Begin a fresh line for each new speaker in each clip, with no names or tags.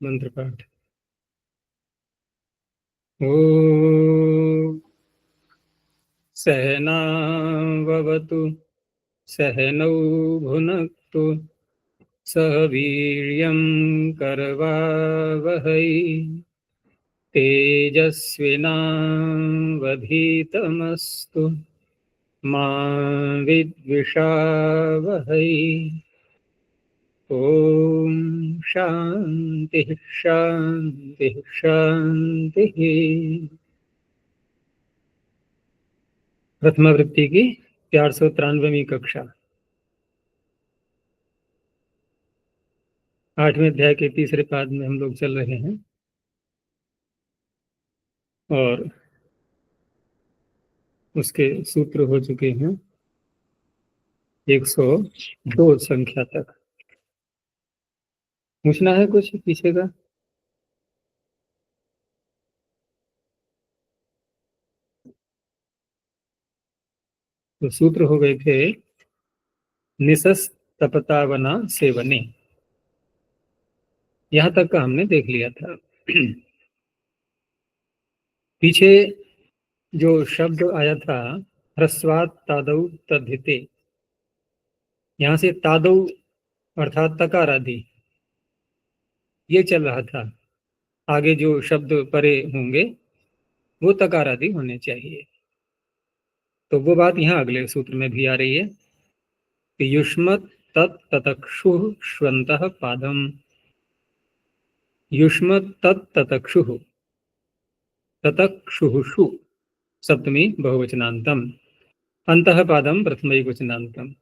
मंत्र पाठ। ओ सहनावतु सहनौ भुनक्तु सह वीर्यं करवावहै तेजस्विनावधीतमस्तु मा विद्विषावहै। ओम शांति शांति शांति। प्रथमावृत्ति की 493वीं कक्षा, 8वें अध्याय के तीसरे पाद में हम लोग चल रहे हैं और उसके सूत्र हो चुके हैं 102 संख्या तक। पूछना है कुछ पीछे का? तो सूत्र हो गए थे निसस तपतावना सेवने, यहां तक का हमने देख लिया था। पीछे जो शब्द आया था ह्रस्वात् तादौ तद्धिते, यहां से तादौ अर्थात तकार आदि ये चल रहा था। आगे जो शब्द परे होंगे वो तकार आदि होने चाहिए। तो वो बात यहाँ अगले सूत्र में भी आ रही है कि युष्मत् तत् ततक्षुः श्वन्तः पादम, युष्मत् तत् ततक्षुः, ततक्षुषु सप्तमी बहुवचनांतम, अंतः पादम प्रथम एकवचनांतम।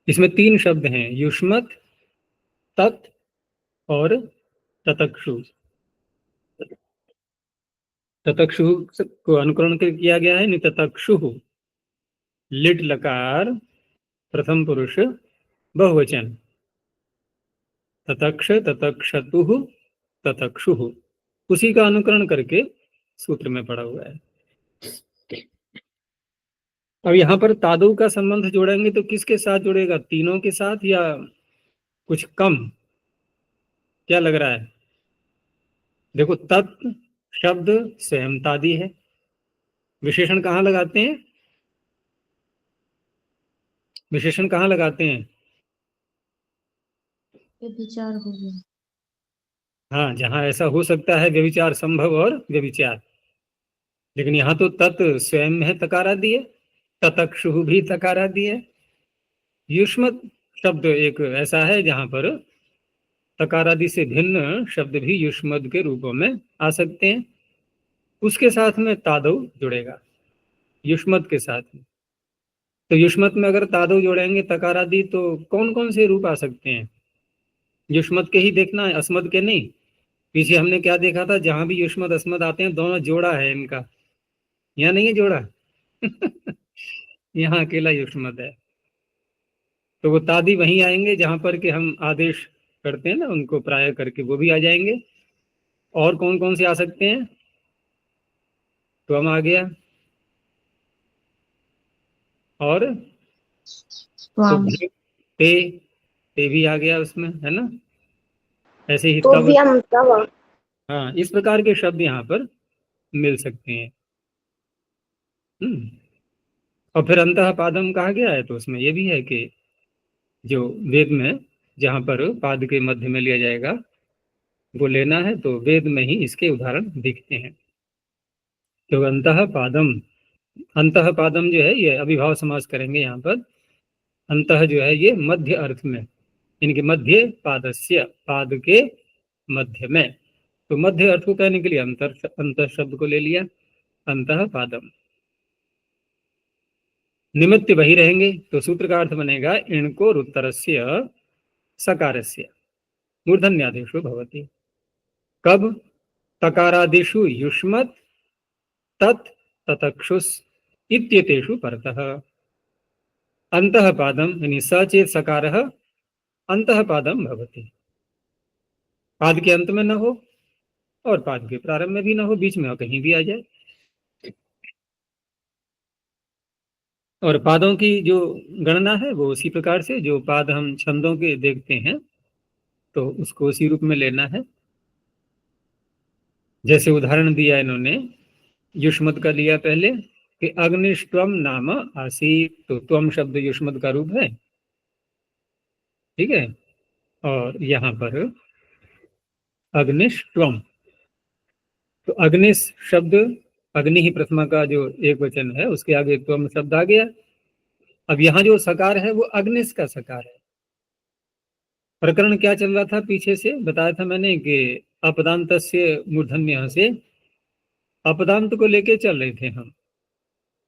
इसमें 3 शब्द हैं, युष्मत्, तत् और ततक्षु। ततक्षु को अनुकरण किया गया है निततक्षु, लिट लकार प्रथम पुरुष बहुवचन, ततक्ष ततक्षतु ततक्षु, उसी का अनुकरण करके सूत्र में पड़ा हुआ है। अब यहाँ पर तादु का संबंध जोड़ेंगे तो किसके साथ जुड़ेगा? तीनों के साथ या कुछ कम? क्या लग रहा है? देखो, तत् शब्द स्वयं तादी है। विशेषण कहाँ लगाते हैं? विशेषण कहाँ लगाते हैं?
व्यभिचार हो गया।
हाँ, जहां ऐसा हो सकता है व्यभिचार संभव और व्यभिचार। लेकिन यहाँ तो तत् स्वयं है तकारा दिए, ततक्षु भी तकारा दिए। युष्मत् शब्द एक ऐसा है जहां पर तकारादि से भिन्न शब्द भी युष्मद के रूपों में आ सकते हैं। उसके साथ में तादव जुड़ेगा युष्मद के साथ में। तो युष्मत में अगर तादव जोड़ेंगे तकारादि तो कौन कौन से रूप आ सकते हैं? युष्मत के ही देखना है, अस्मद के नहीं। पीछे हमने क्या देखा था, जहां भी युष्मद अस्मद आते हैं दोनों जोड़ा है इनका, यहाँ नहीं है जोड़ा। यहाँ अकेला युष्मद है। तो वो तादी वहीं आएंगे जहां पर कि हम आदेश करते हैं ना, उनको प्राय करके वो भी आ जाएंगे। और कौन कौन से आ सकते हैं? तो हम आ गया, और तो
स्वाम
ते ते भी आ गया उसमें, है ना। ऐसे ही
तो
तब,
भी हम तब
हाँ, इस प्रकार के शब्द यहाँ पर मिल सकते हैं। और फिर अंतः पादम कहा गया है तो उसमें ये भी है कि जो वेद में जहाँ पर पाद के मध्य में लिया जाएगा वो लेना है, तो वेद में ही इसके उदाहरण दिखते हैं। तो अंतः पादम, अंतः पादम जो है ये अभिभाव समास करेंगे यहाँ पर। अंतः जो है ये मध्य अर्थ में, इनके मध्य पादस्य, पाद के मध्य में। तो मध्य अर्थ को कहने के लिए अंतर शब्द को ले लिया, अंतः पादम। निमित्त वही रहेंगे तो सूत्र का अर्थ बनेगा इनको रुत्तरस्य सकारस्य मूर्धन्यादेशो भवति। कब? तकारादिषु युष्मत् तत् ततक्षुस् इत्येतेषु परतः। अंतः पादम यानी स चेत सकारः अंतः पादम भवति। पाद के अंत में न हो और पाद के प्रारंभ में भी न हो, बीच में कहीं भी आ जाए। और पादों की जो गणना है वो उसी प्रकार से जो पाद हम छंदों के देखते हैं तो उसको उसी रूप में लेना है। जैसे उदाहरण दिया इन्होंने, युष्मत का लिया पहले कि अग्निष्टम नाम आसीत, तो त्वम शब्द युष्मत का रूप है, ठीक है। और यहाँ पर अग्निष्टम, तो अग्निश शब्द, अग्नि ही प्रथमा का जो एक वचन है उसके आगे त्वम शब्द आ गया। अब यहाँ जो सकार है वो अग्निश का सकार है। प्रकरण क्या चल रहा था, पीछे से बताया था मैंने कि अपदांत से मूर्धन्य से अपदांत को लेके चल रहे थे हम,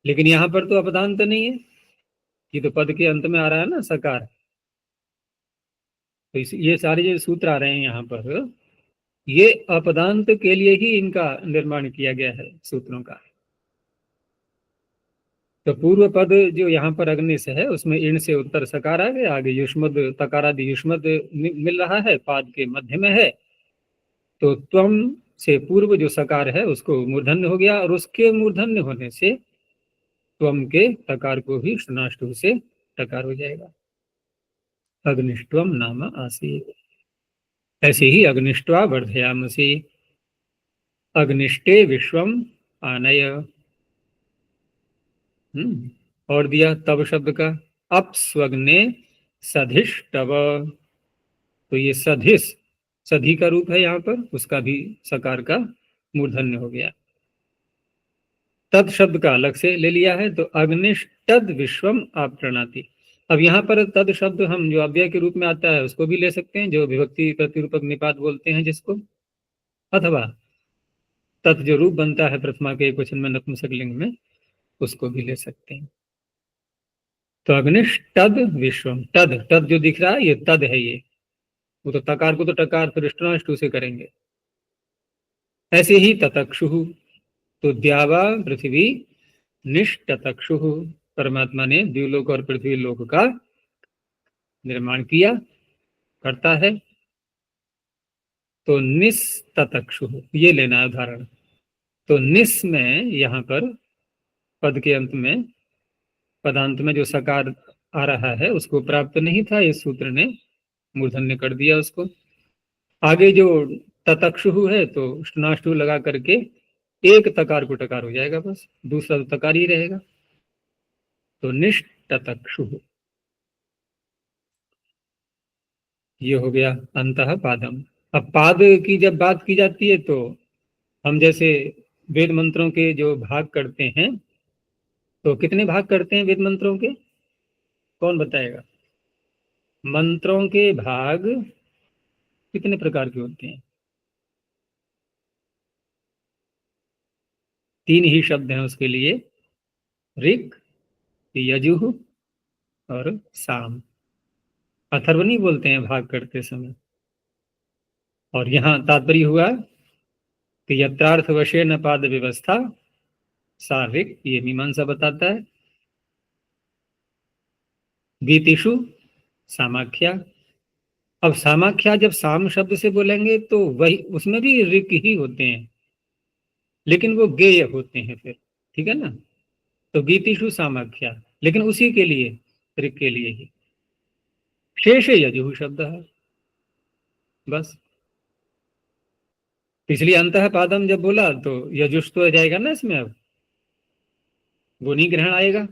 लेकिन यहाँ पर तो अपदांत नहीं है, ये तो पद के अंत में आ रहा है ना सकार। तो ये सारे जो सूत्र आ रहे हैं यहाँ पर, ये अपदांत के लिए ही इनका निर्माण किया गया है सूत्रों का। तो पूर्व पद जो यहाँ पर अग्निश है उसमें इण से उत्तर सकार आ गया, आगे युष्मद तकारादि युष्मद मिल रहा है, पाद के मध्य में है। तो त्वम से पूर्व जो सकार है उसको मूर्धन्य हो गया, और उसके मूर्धन्य होने से त्वम के तकार को भी स्नाष्टु से टकार हो जाएगा। अग्निष्टम नाम आसीत, ऐसे ही अग्निष्टवा वर्धयामसि, अग्निष्टे विश्वम आनय। और दिया तब शब्द का, अपस्वग्ने सधिष्टव, तो ये सधिस सधी का रूप है यहाँ पर, उसका भी सकार का मूर्धन्य हो गया। तद शब्द का अलग से ले लिया है, तो अग्निष्टद विश्वम आप प्रणाति। अब यहाँ पर तद शब्द हम जो अव्यय के रूप में आता है उसको भी ले सकते हैं, जो विभक्ति प्रतिरूपक निपात बोलते हैं जिसको, अथवा तत् जो रूप बनता है प्रथमा के एक वचन में नपुंसकलिंग में, उसको भी ले सकते हैं। तो अग्निष्टद विश्वम, तद तद जो दिख रहा है ये तद है, ये वो तो तकार को तो टकार फिर स्टू से करेंगे। ऐसे ही ततक्षु, तो द्यावा पृथ्वी निष्टतक्षु, परमात्मा ने द्यूलोक और पृथ्वी लोक का निर्माण किया, करता है। तो निस्ततक्षु ये लेना है उदाहरण। तो निस में यहाँ पर पद के अंत में, पदांत में जो सकार आ रहा है उसको प्राप्त नहीं था, इस सूत्र ने मूर्धन्य कर दिया उसको। आगे जो ततक्षु है तो स्नाष्टु लगा करके एक तकार को टकार हो जाएगा, बस दूसरा तो तकार ही रहेगा। तो निष्टतक्षु, ये हो गया अंतः पादम। अब पाद की जब बात की जाती है तो हम जैसे वेद मंत्रों के जो भाग करते हैं, तो कितने भाग करते हैं वेद मंत्रों के, कौन बताएगा? मंत्रों के भाग कितने प्रकार के होते हैं? तीन ही शब्द हैं उसके लिए, ऋक, यजुः और साम। अथर्व नहीं बोलते हैं भाग करते समय। और यहाँ तात्पर्य हुआ कि यत्रार्थ वशे न पाद व्यवस्था सा ऋक, ये मीमांसा बताता है। गीतिषु सामाख्या, अब सामाख्या जब साम शब्द से बोलेंगे तो वही उसमें भी ऋक ही होते हैं, लेकिन वो गेय होते हैं फिर, ठीक है ना। तो गीतिषु सामाख्या, लेकिन उसी के लिए, ऋक के लिए ही। शेष यजुः शब्द है, बस। इसलिए अंतः पादम जब बोला तो यजुष तो आ जाएगा ना इसमें, अब वो नहीं ग्रहण आएगा,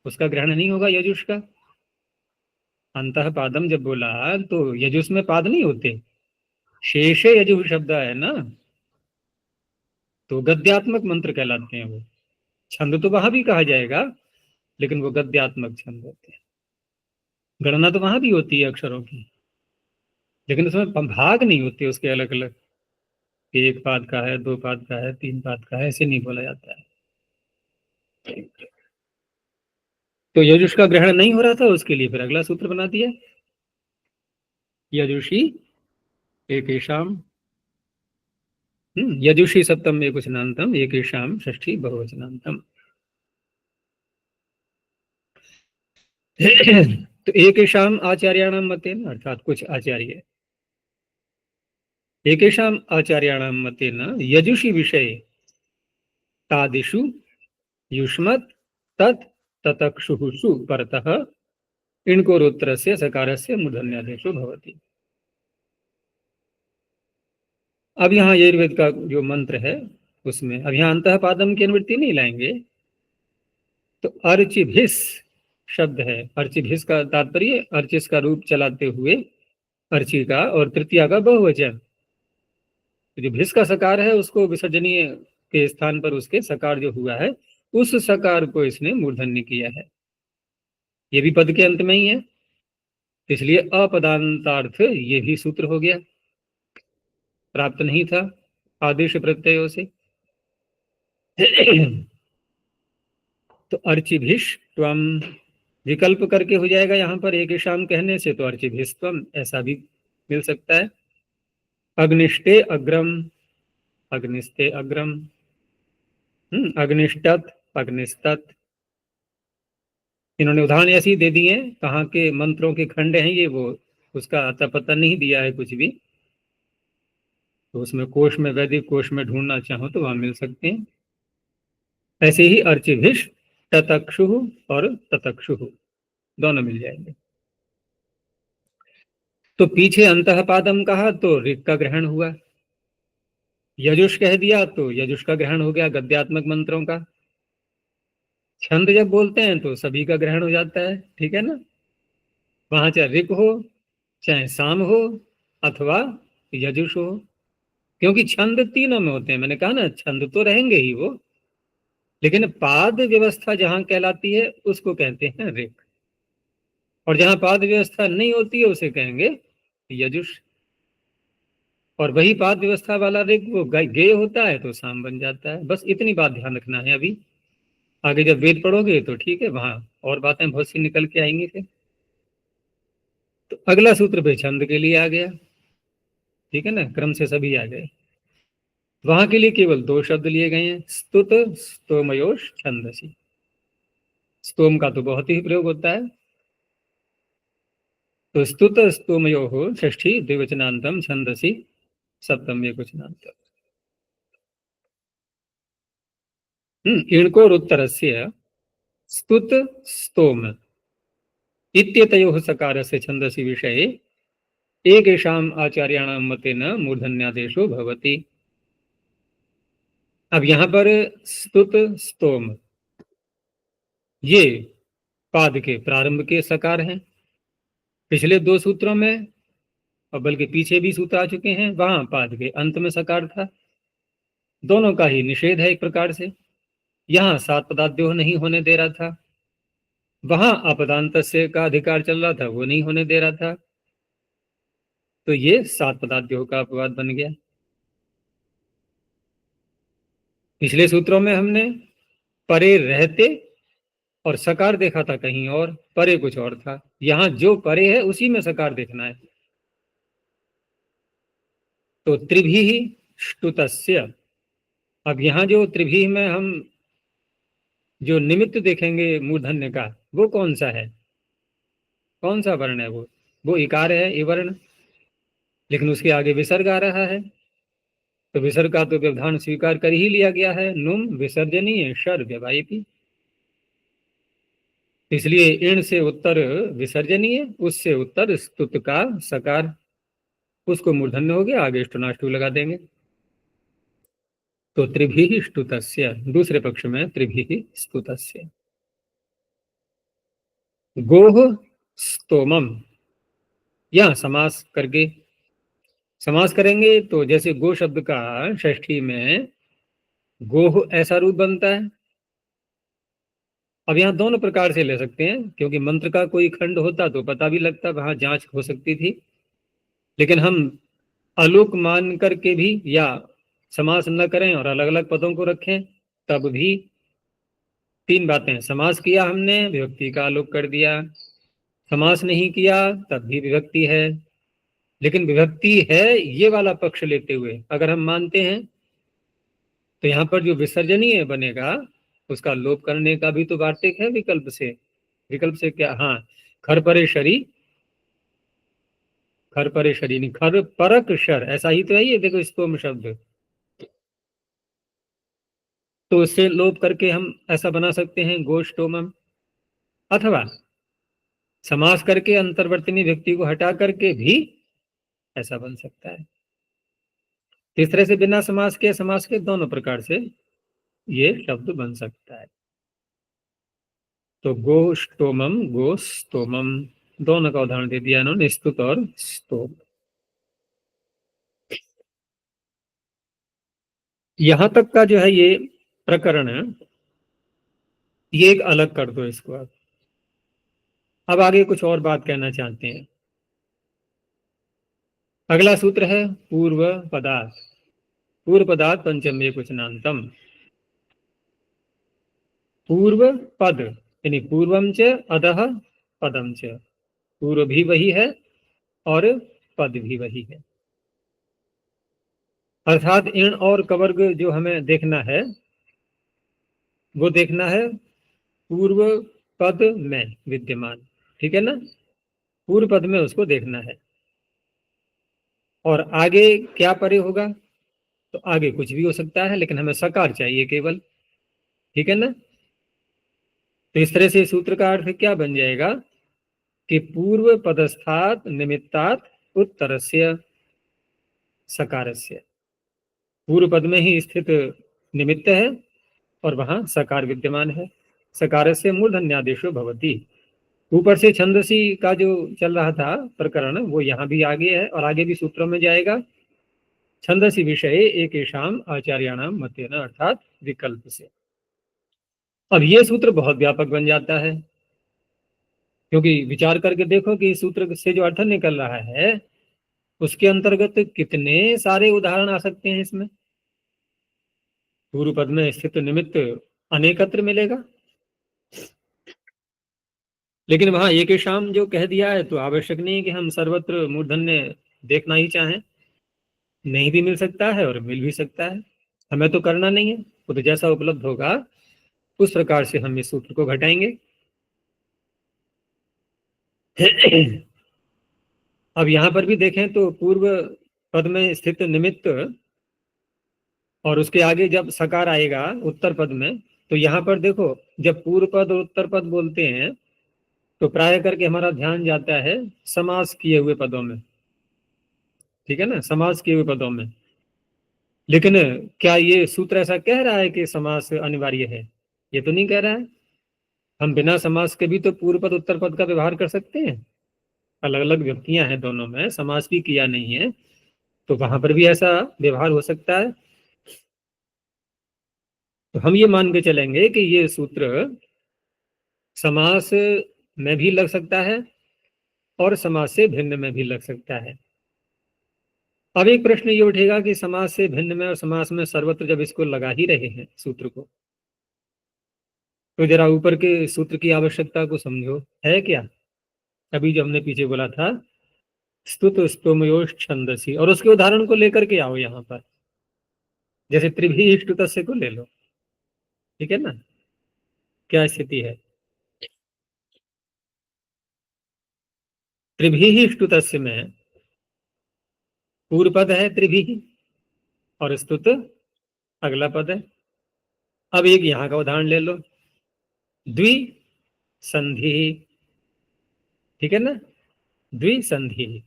उसका ग्रहण नहीं होगा यजुष का। अंतः पादम जब बोला तो यजुष में पाद नहीं होते, शेषे यजुः शब्द है ना, तो गद्यात्मक मंत्र कहलाते हैं वो। छंद तो वहां भी कहा जाएगा, लेकिन वो गद्यात्मक छंद होते हैं। गणना तो वहां भी होती है अक्षरों की, लेकिन उसमें भाग नहीं होते उसके अलग अलग, एक पाद का है, दो पाद का है, तीन पाद का है, ऐसे नहीं बोला जाता है। तो यजुष का ग्रहण नहीं हो रहा था, उसके लिए फिर अगला सूत्र बना दिया, यजुषी एकेशाम, यजुषी सप्तम एकवचनांतम एकेशाम षष्ठी बहुवचनांतम। तो एकेशाम आचार्याणाम मतेन, अर्थात कुछ आचार्य, एकेशाम आचार्याणाम मतेन यजुषी विषय तादिषु युष्मत् तत् ततक्षुषु परतः इणकोरोत्तरस्य सकारस्य मूर्धन्यादेशो भवति। अब यहाँ यजुर्वेद का जो मंत्र है उसमें अब यहाँ अंतःपादम की अनुवृत्ति नहीं लाएंगे, तो अर्चिभिस शब्द है। अर्चिभिस का तात्पर्य अर्चिस का रूप चलाते हुए अर्ची का और तृतीया का बहुवचन। तो जो भिस का सकार है उसको विसर्जनीय के स्थान पर उसके सकार जो हुआ है उस सकार को इसने मूर्धन्य किया है। ये भी पद के अंत में ही है, इसलिए अपदांतार्थ ये भी सूत्र हो गया, प्राप्त नहीं था आदेश प्रत्ययों से। तो अर्चिभिष्टम विकल्प करके हो जाएगा यहाँ पर एक शाम कहने से, तो अर्चिभिष्टम ऐसा भी मिल सकता है। अग्निष्टे अग्रम, अग्निस्ते अग्रम, अग्निष्टत, अग्निस्तत। इन्होंने उदाहरण ऐसे दे दिए, कहाँ के मंत्रों के खंड हैं ये, वो उसका अता पता नहीं दिया है कुछ भी, तो उसमें कोश में, वैदिक कोश में ढूंढना चाहो तो वहां मिल सकते हैं। ऐसे ही अर्चिभिष, ततक्षु और ततक्षु दोनों मिल जाएंगे। तो पीछे अंतःपादम कहा तो ऋक का ग्रहण हुआ, यजुष कह दिया तो यजुष का ग्रहण हो गया गद्यात्मक मंत्रों का। छंद जब बोलते हैं तो सभी का ग्रहण हो जाता है, ठीक है ना। वहां चाहे ऋक हो, चाहे साम हो, अथवा यजुष हो, क्योंकि छंद तीनों में होते हैं। मैंने कहा ना छंद तो रहेंगे ही वो, लेकिन पाद व्यवस्था जहां कहलाती है उसको कहते हैं ऋक, और जहां पाद व्यवस्था नहीं होती है उसे कहेंगे यजुष। और वही पाद व्यवस्था वाला ऋक वो गेय होता है तो साम बन जाता है। बस इतनी बात ध्यान रखना है। अभी आगे जब वेद पढ़ोगे तो ठीक है, वहां और बातें बहुत सी निकल के आएंगी फिर। तो अगला सूत्र पे छंद के लिए आ गया, ठीक है ना, क्रम से सभी आ गए। वहां के लिए केवल दो शब्द लिए गए हैं, स्तुत स्तोमयोश छंदसी। स्तोम का तो बहुत ही प्रयोग होता है, तो स्तुत स्तोमयो हो षष्ठी द्विवचनांतम छंदसी सप्तम एकवचनांतम। इणको उत्तरस्य स्तुत स्तोम इत्यतयोः सकारस्य छंदसी विषये एकेषाम् आचार्याणां मतेन मूर्धन्यादेशो भवति। अब यहां पर स्तुत स्तोम ये पाद के प्रारंभ के सकार हैं। पिछले दो सूत्रों में, और बल्कि पीछे भी सूत्र आ चुके हैं, वहां पाद के अंत में सकार था। दोनों का ही निषेध है एक प्रकार से। यहाँ सात पदाद्योह नहीं होने दे रहा था, वहां अपदांतस्य का अधिकार चल रहा था, वो नहीं होने दे रहा था, तो ये सात पदाद्योह का अपवाद बन गया। पिछले सूत्रों में हमने परे रहते और सकार देखा था कहीं और, परे कुछ और था। यहां जो परे है उसी में सकार देखना है। तो त्रिभी ष्टुतस्य, अब यहां जो त्रिभी में हम जो निमित्त देखेंगे मूर्धन्य का, वो कौन सा है, कौन सा वर्ण है वो इकार है, ये वर्ण, लेकिन उसके आगे विसर्ग आ रहा है, तो विसर्ग का तो व्यवधान स्वीकार कर ही लिया गया है, नुम विसर्जनीय शर व्यवायपी। इसलिए इण से उत्तर विसर्जनीय, उससे उत्तर स्तुत का सकार, उसको मूर्धन्य हो गया, आगे स्टुनाष्टु लगा देंगे। तो त्रिभी स्तुतस्य, दूसरे पक्ष में त्रिभी स्तुतस्य। गोह स्तोमम, यह समास करके, समास करेंगे तो जैसे गो शब्द का षष्ठी में गोह ऐसा रूप बनता है। अब यहाँ दोनों प्रकार से ले सकते हैं, क्योंकि मंत्र का कोई खंड होता तो पता भी लगता, वहां जांच हो सकती थी, लेकिन हम अलोक मान करके भी या समास न करें और अलग अलग पदों को रखें तब भी तीन बातें, समास किया हमने विभक्ति का आलोक कर दिया, समास नहीं किया तब भी विभक्ति है, लेकिन विभक्ति है ये वाला पक्ष लेते हुए अगर हम मानते हैं तो यहाँ पर जो विसर्जनीय बनेगा उसका लोप करने का भी तो वार्तिक है विकल्प से। विकल्प से क्या, हाँ, खर परे शरी, खर परे शरी नहीं, खर परक शर, ऐसा ही तो है ये, देखो स्तोम शब्द, तो उससे लोप करके हम ऐसा बना सकते हैं गोष्टोमम, अथवा समास करके अंतर्वर्तनी व्यक्ति को हटा करके भी ऐसा बन सकता है। तीसरे से बिना समास के, समास के, दोनों प्रकार से ये शब्द बन सकता है। तो गोष्टोमम, गोस्तोमम, दोनों का उदाहरण दे दिया इन्होंने, स्तुत और स्तोम। यहां तक का जो है ये प्रकरण है, ये एक अलग कर दो इसको आप। अब आगे कुछ और बात कहना चाहते हैं। अगला सूत्र है पूर्व पदार्थ। पूर्व पदार्थ पंचम्य कुचनांतम। पूर्व पद यानी पूर्वम च अधः पदम च, पूर्व भी वही है और पद भी वही है। अर्थात इण और कवर्ग जो हमें देखना है वो देखना है पूर्व पद में विद्यमान, ठीक है ना, पूर्व पद में उसको देखना है। और आगे क्या परे होगा, तो आगे कुछ भी हो सकता है, लेकिन हमें सकार चाहिए केवल, ठीक है ना। तो इस तरह से सूत्र का अर्थ क्या बन जाएगा कि पूर्व पदस्थात निमित्तात् उत्तरस्य सकारस्य, पूर्व पद में ही स्थित निमित्त है और वहां सकार विद्यमान है। सकारस्य मूर्धन्यादेशो भवति। ऊपर से छंदसी का जो चल रहा था प्रकरण वो यहाँ भी आगे है और आगे भी सूत्रों में जाएगा। छंदसी विषय एकेषाम आचार्याणाम मतेन, अर्थात विकल्प से। अब ये सूत्र बहुत व्यापक बन जाता है, क्योंकि विचार करके देखो कि इस सूत्र से जो अर्थ निकल रहा है उसके अंतर्गत कितने सारे उदाहरण आ सकते हैं इसमें। पूर्व पद में स्थित निमित्त अनेकत्र मिलेगा, लेकिन वहां एक शाम जो कह दिया है तो आवश्यक नहीं कि हम सर्वत्र मूर्धन्य देखना ही चाहें, नहीं भी मिल सकता है और मिल भी सकता है। हमें तो करना नहीं है, वो तो जैसा उपलब्ध होगा उस प्रकार से हम इस सूत्र को घटाएंगे। अब यहां पर भी देखें तो पूर्व पद में स्थित निमित्त और उसके आगे जब सकार आएगा उत्तर पद में, तो यहां पर देखो जब पूर्व पद और उत्तर पद बोलते हैं तो प्राय करके हमारा ध्यान जाता है समास किए हुए पदों में, ठीक है ना, समास किए हुए पदों में। लेकिन क्या ये सूत्र ऐसा कह रहा है कि समास अनिवार्य है? ये तो नहीं कह रहा है। हम बिना समास के भी तो पूर्व पद उत्तर पद का व्यवहार कर सकते हैं। अलग अलग व्यक्तियां हैं दोनों में, समास भी किया नहीं है, तो वहां पर भी ऐसा व्यवहार हो सकता है। तो हम ये मान के चलेंगे कि ये सूत्र समास में भी लग सकता है और समास से भिन्न में भी लग सकता है। अब एक प्रश्न ये उठेगा कि समास से भिन्न में और समास में सर्वत्र जब इसको लगा ही रहे हैं सूत्र को, तो जरा ऊपर के सूत्र की आवश्यकता को समझो, है क्या। अभी जो हमने पीछे बोला था स्तुत स्तोमयोश छंदसी, और उसके उदाहरण को लेकर के आओ यहाँ पर, जैसे त्रिभी ष्टुतस्य को ले लो, ठीक है ना, क्या स्थिति है। त्रिभी ष्टुतस्य में पूर्व पद है त्रिभी और स्तुत अगला पद है। अब एक यहाँ का उदाहरण ले लो, द्वि संधि, ठीक है ना, द्वि संधि,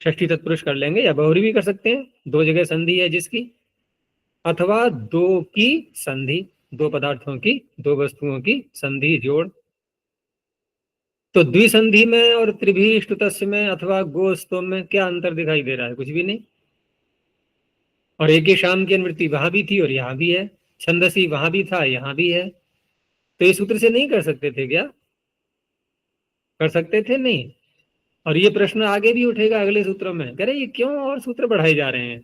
षष्ठी तत्पुरुष कर लेंगे या बहुरी भी कर सकते हैं, दो जगह संधि है जिसकी, अथवा दो की संधि, दो पदार्थों की, दो वस्तुओं की संधि जोड़। तो द्विसंधि में और त्रिभी ष्टुतस्य में अथवा गोस्तोम में क्या अंतर दिखाई दे रहा है? कुछ भी नहीं। और एक ही शाम की अनुवृत्ति वहां भी थी और यहाँ भी है, छंदसी वहां भी था यहाँ भी है, तो इस सूत्र से नहीं कर सकते थे क्या? कर सकते थे नहीं। और ये प्रश्न आगे भी उठेगा अगले सूत्रों में, कह रहे ये क्यों और सूत्र बढ़ाए जा रहे हैं,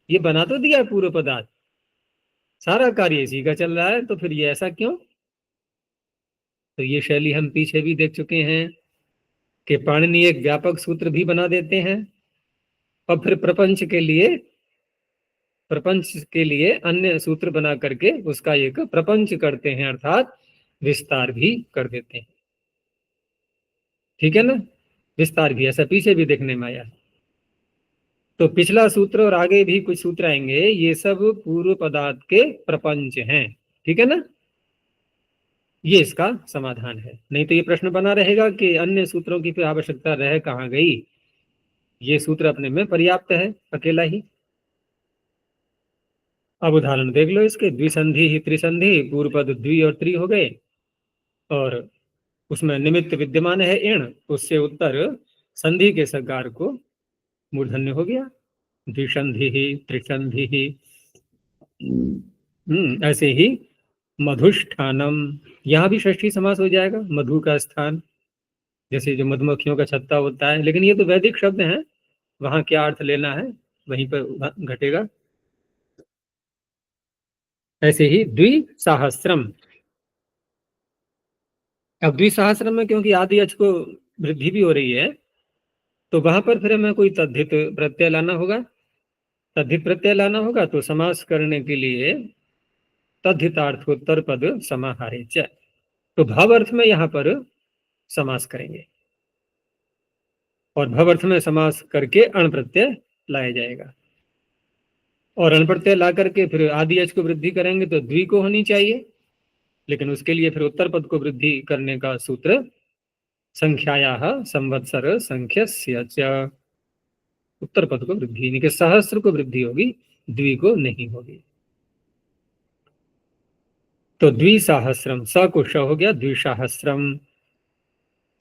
ये बना तो दिया पूर्व पदार्थ, सारा कार्य इसी का चल रहा है, तो फिर ये ऐसा क्यों। तो ये शैली हम पीछे भी देख चुके हैं कि पाणिनि एक व्यापक सूत्र भी बना देते हैं और फिर प्रपंच के लिए अन्य सूत्र बना करके उसका एक प्रपंच करते हैं, अर्थात विस्तार भी कर देते हैं, ठीक है ना, विस्तार भी ऐसा पीछे भी देखने में आया। तो पिछला सूत्र और आगे भी कुछ सूत्र आएंगे, ये सब पूर्व पदार्थ के प्रपंच हैं, ठीक है ना। ये इसका समाधान है, नहीं तो ये प्रश्न बना रहेगा कि अन्य सूत्रों की फिर आवश्यकता रह कहाँ गई, ये सूत्र अपने में पर्याप्त है अकेला ही। अब उदाहरण देख लो इसके, द्विसंधि ही त्रिसंधि, पूर्व पद द्वि और त्रि हो गए, और उसमें निमित्त विद्यमान है इण, उससे उत्तर संधि के सकार को मूर्धन्य हो गया, द्विसंधि ही त्रिसंधि ही। ऐसे ही मधुष्ठानम, यहाँ भी षष्ठी समास हो जाएगा, मधु का स्थान, जैसे जो मधुमक्खियों का छत्ता होता है, लेकिन ये तो वैदिक शब्द हैं, वहां क्या अर्थ लेना है वहीं पर घटेगा। ऐसे ही द्विसहस्रम, अब द्विसहस्रम में क्योंकि आदि अच को वृद्धि भी हो रही है, तो वहां पर फिर हमें कोई तद्धित प्रत्यय लाना होगा। तद्धित प्रत्यय लाना होगा तो समास करने के लिए तद्धितार्थोत्तर पद समाहारे च, तो भव अर्थ में यहाँ पर समास करेंगे, और भव अर्थ में समास करके अण प्रत्यय लाया जाएगा, और अण प्रत्यय ला करके फिर आदि अच को वृद्धि करेंगे तो द्वि को होनी चाहिए, लेकिन उसके लिए फिर उत्तर पद को वृद्धि करने का सूत्र संख्यायाः संवत्सर संख्यस्य च, उत्तर पद को वृद्धि, यानी कि सहस्त्र को वृद्धि होगी, द्वि को नहीं होगी। तो द्विसहस्रम, स को श हो गया, द्विसहस्रम।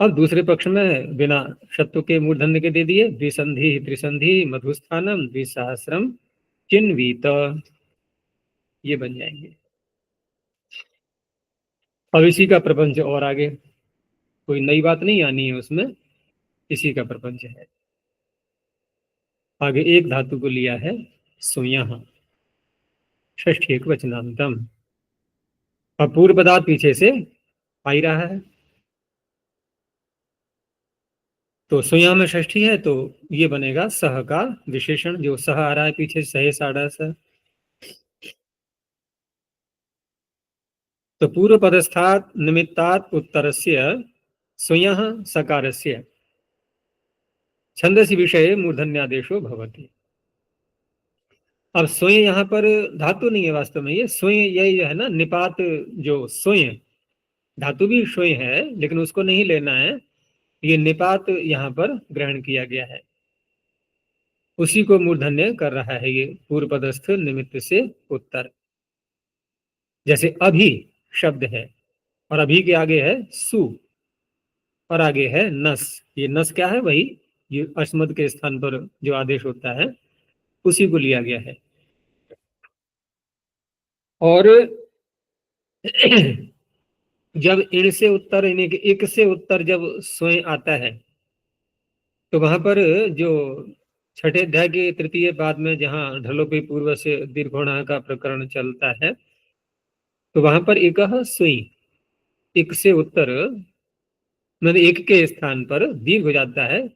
अब दूसरे पक्ष में बिना शत्रु के मूर्धन्य के दे दिए, द्विसंधि त्रिसंधि मधुस्थानम द्विसहस्रम चिन्वीत, ये बन जाएंगे। अब इसी का प्रपंच और आगे, कोई नई बात नहीं आनी है उसमें, इसी का प्रपंच है। आगे एक धातु को लिया है सुयः, षष्ठी एक वचनांतम, अब पूर्व पदार्थ पीछे से आ ही रहा है, तो सुयः में षष्ठी है तो ये बनेगा सह का विशेषण, जो सह आ रहा है पीछे, सहे साढ़ा स, तो पूर्व पदस्थात् निमित्तात् उत्तरस्य सुयः सकारस्य छंदसि विषये मूर्धन्यादेशो भवति। अब स्वयं यहाँ पर धातु नहीं है वास्तव में, ये स्वयं यही है ना, निपात, जो स्वयं धातु भी स्वयं है, लेकिन उसको नहीं लेना है, ये निपात यहाँ पर ग्रहण किया गया है, उसी को मूर्धन्य कर रहा है ये पूर्व पदस्थ निमित्त से उत्तर। जैसे अभी शब्द है, और अभी के आगे है सु, और आगे है नस, ये नस क्या है, वही ये अस्मद के स्थान पर जो आदेश होता है उसी को लिया गया है। और जब इण से उत्तर, यानी कि इक से उत्तर जब स्वयं आता है, तो वहां पर जो छठे अध्याय के तृतीय पाद में जहां ढलोपी पूर्व से दीर्घोणा का प्रकरण चलता है, तो वहां पर एक सुई, इक से उत्तर, मतलब एक के स्थान पर दीर्घ हो जाता है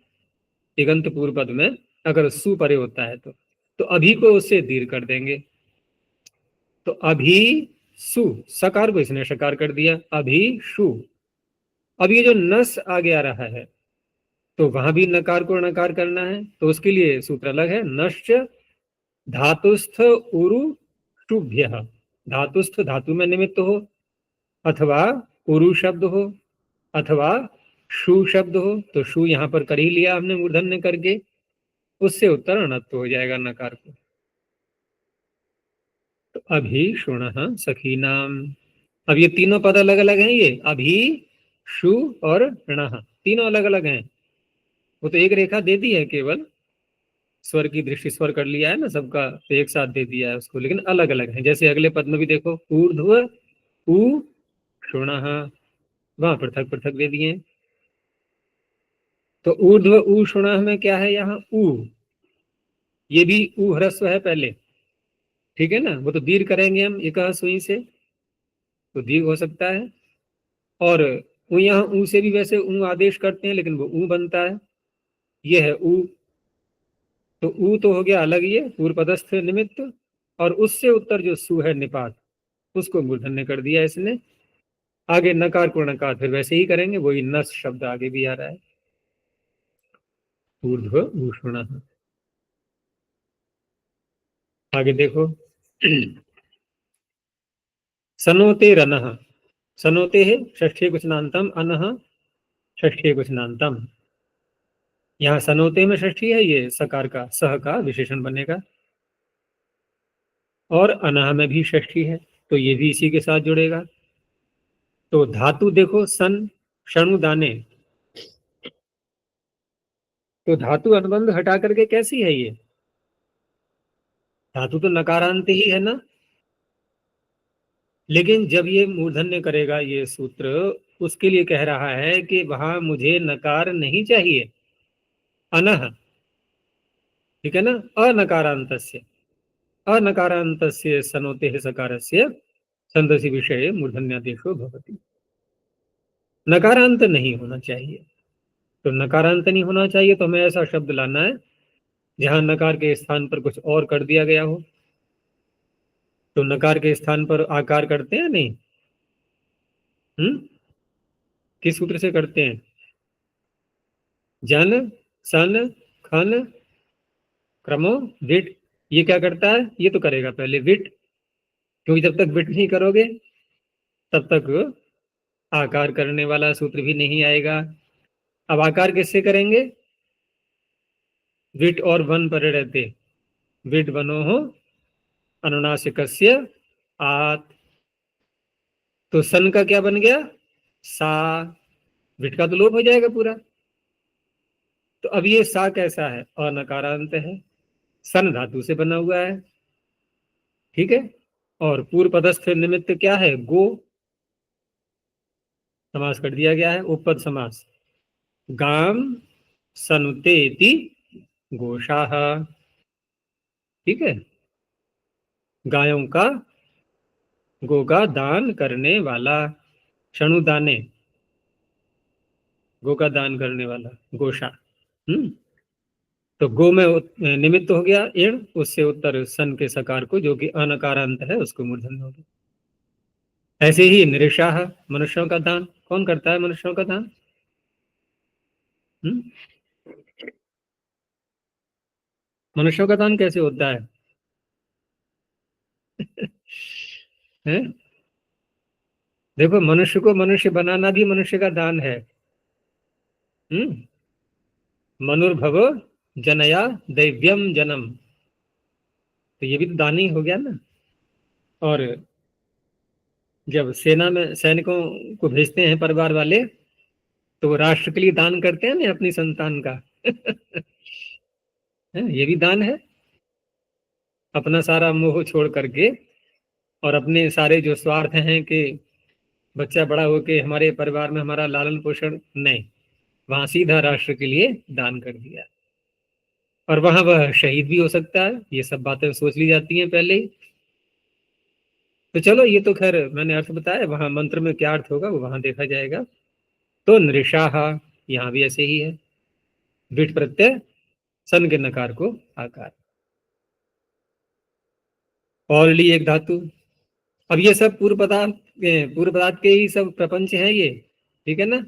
इगंत पूर्व पद में, अगर सु परे होता है तो अभी को उससे दीर्घ कर देंगे, तो अभी सु, सकार को इसने शकार कर दिया, अभी शु। अब ये जो नस आगे आ रहा है, तो वहां भी नकार को नकार करना है, तो उसके लिए सूत्र अलग है, नश्च धातुस्थ उरु शुभ्य, धातुस्थ धातु में निमित्त हो, अथवा उरु शब्द हो, अथवा शु शब्द हो, तो शु यहाँ पर कर ही लिया हमने मूर्धन्य करके, उससे उत्तर अणत्व हो जाएगा नकार को। तो अभी शुणः सखीनाम, अब ये तीनों पद अलग अलग हैं, ये अभी शु और णः तीनों अलग अलग हैं, वो तो एक रेखा दे दी है, केवल स्वर की दृष्टि स्वर कर लिया है ना सबका, तो एक साथ दे दिया है उसको, लेकिन अलग अलग है। जैसे अगले पद में भी देखो, ऊर्ध्व उ शुणः, वहां पृथक पृथक दे दिए, तो ऊर्ध्व उ शुणः में क्या है, यहाँ उ, ये भी उ ह्रस्व है पहले, ठीक है ना, वो तो दीर्घ करेंगे हम एक सुई से, तो दीर्घ हो सकता है, और यहाँ ऊ से भी वैसे ऊ आदेश करते हैं, लेकिन वो ऊ बनता है, ये है ऊ, तो ऊ तो हो गया अलग, ये पूर्व पदस्थ निमित्त, और उससे उत्तर जो सु है निपात, उसको मूर्धन्य कर दिया इसने। आगे नकार को नकार फिर वैसे ही करेंगे, वही नस शब्द आगे भी आ रहा है, ऊर्ध्व भूषण। आगे देखो, सनोते रनः, सनोते है षष्ठी कुशनांतम, अनः षष्ठी कुशनांतम, यहाँ सनोते में षष्ठी है, ये सकार का सह का विशेषण बनेगा, और अनह में भी षष्ठी है, तो ये भी इसी के साथ जुड़ेगा। तो धातु देखो सन, शणु दाने, तो धातु अनुबंध हटा करके कैसी है ये? धातु तो नकारांत ही है ना। लेकिन जब ये मूर्धन्य करेगा ये सूत्र, उसके लिए कह रहा है कि वहां मुझे नकार नहीं चाहिए, अनह, ठीक है ना। अनकारांतस्य, अनकारांतस्य सनोते सकारस्य छंदसि विषये मूर्धन्यादेशो भवति। नकारांत नहीं होना चाहिए। तो नकारांत नहीं होना चाहिए तो हमें ऐसा शब्द लाना है जहां नकार के स्थान पर कुछ और कर दिया गया हो। तो नकार के स्थान पर आकार करते हैं नहीं? किस सूत्र से करते हैं? जन, सन, खन, क्रमो, विट। ये क्या करता है? ये तो करेगा पहले विट, क्योंकि जब तक विट नहीं करोगे तब तक आकार करने वाला सूत्र भी नहीं आएगा। अब आकार किससे करेंगे? विट और वन पर रहते, विट वनो हो अनुनासिकस्य आत। तो सन का क्या बन गया? सा। विट का तो लोप हो जाएगा पूरा। तो अब ये सा कैसा है? अनकारांत है, सन धातु से बना हुआ है, ठीक है। और पूर्व पदस्थ निमित्त क्या है? गो, समास कर दिया गया है, उपपद समास। गाम सनुतेति गोशाह, ठीक है। गायों का, गो का दान करने वाला, शणुदाने, गो का दान करने वाला, गोशा। तो गो में निमित्त हो गया इण, उससे उत्तर सन के सकार को, जो कि अनकारांत है, उसको मूर्धन्य हो गया। ऐसे ही निरिशाह, मनुष्यों का दान। कौन करता है मनुष्यों का दान? मनुष्यों का दान कैसे होता है? हैं? देखो, मनुष्य को मनुष्य बनाना भी मनुष्य का दान है। मनुर्भव जनया दैव्यम जन्म, तो ये भी तो दान ही हो गया ना। और जब सेना में सैनिकों को भेजते हैं परिवार वाले, तो वो राष्ट्र के लिए दान करते हैं ना अपनी संतान का। है, ये भी दान है। अपना सारा मोह छोड़ करके और अपने सारे जो स्वार्थ हैं कि बच्चा बड़ा होके हमारे परिवार में हमारा लालन पोषण, नहीं, वहां सीधा राष्ट्र के लिए दान कर दिया। और वहां वह शहीद भी हो सकता है। ये सब बातें सोच ली जाती हैं पहले ही। तो चलो, ये तो खैर मैंने अर्थ बताया, वहां मंत्र में क्या अर्थ होगा वो वहां देखा जाएगा। तो नृषाह, यहाँ भी ऐसे ही है, विट प्रत्यय, सन के नकार को आकार, ऑलरेडी एक धातु। अब ये सब पूर्व पदार्थ के ही सब प्रपंच है ये, ठीक है ना।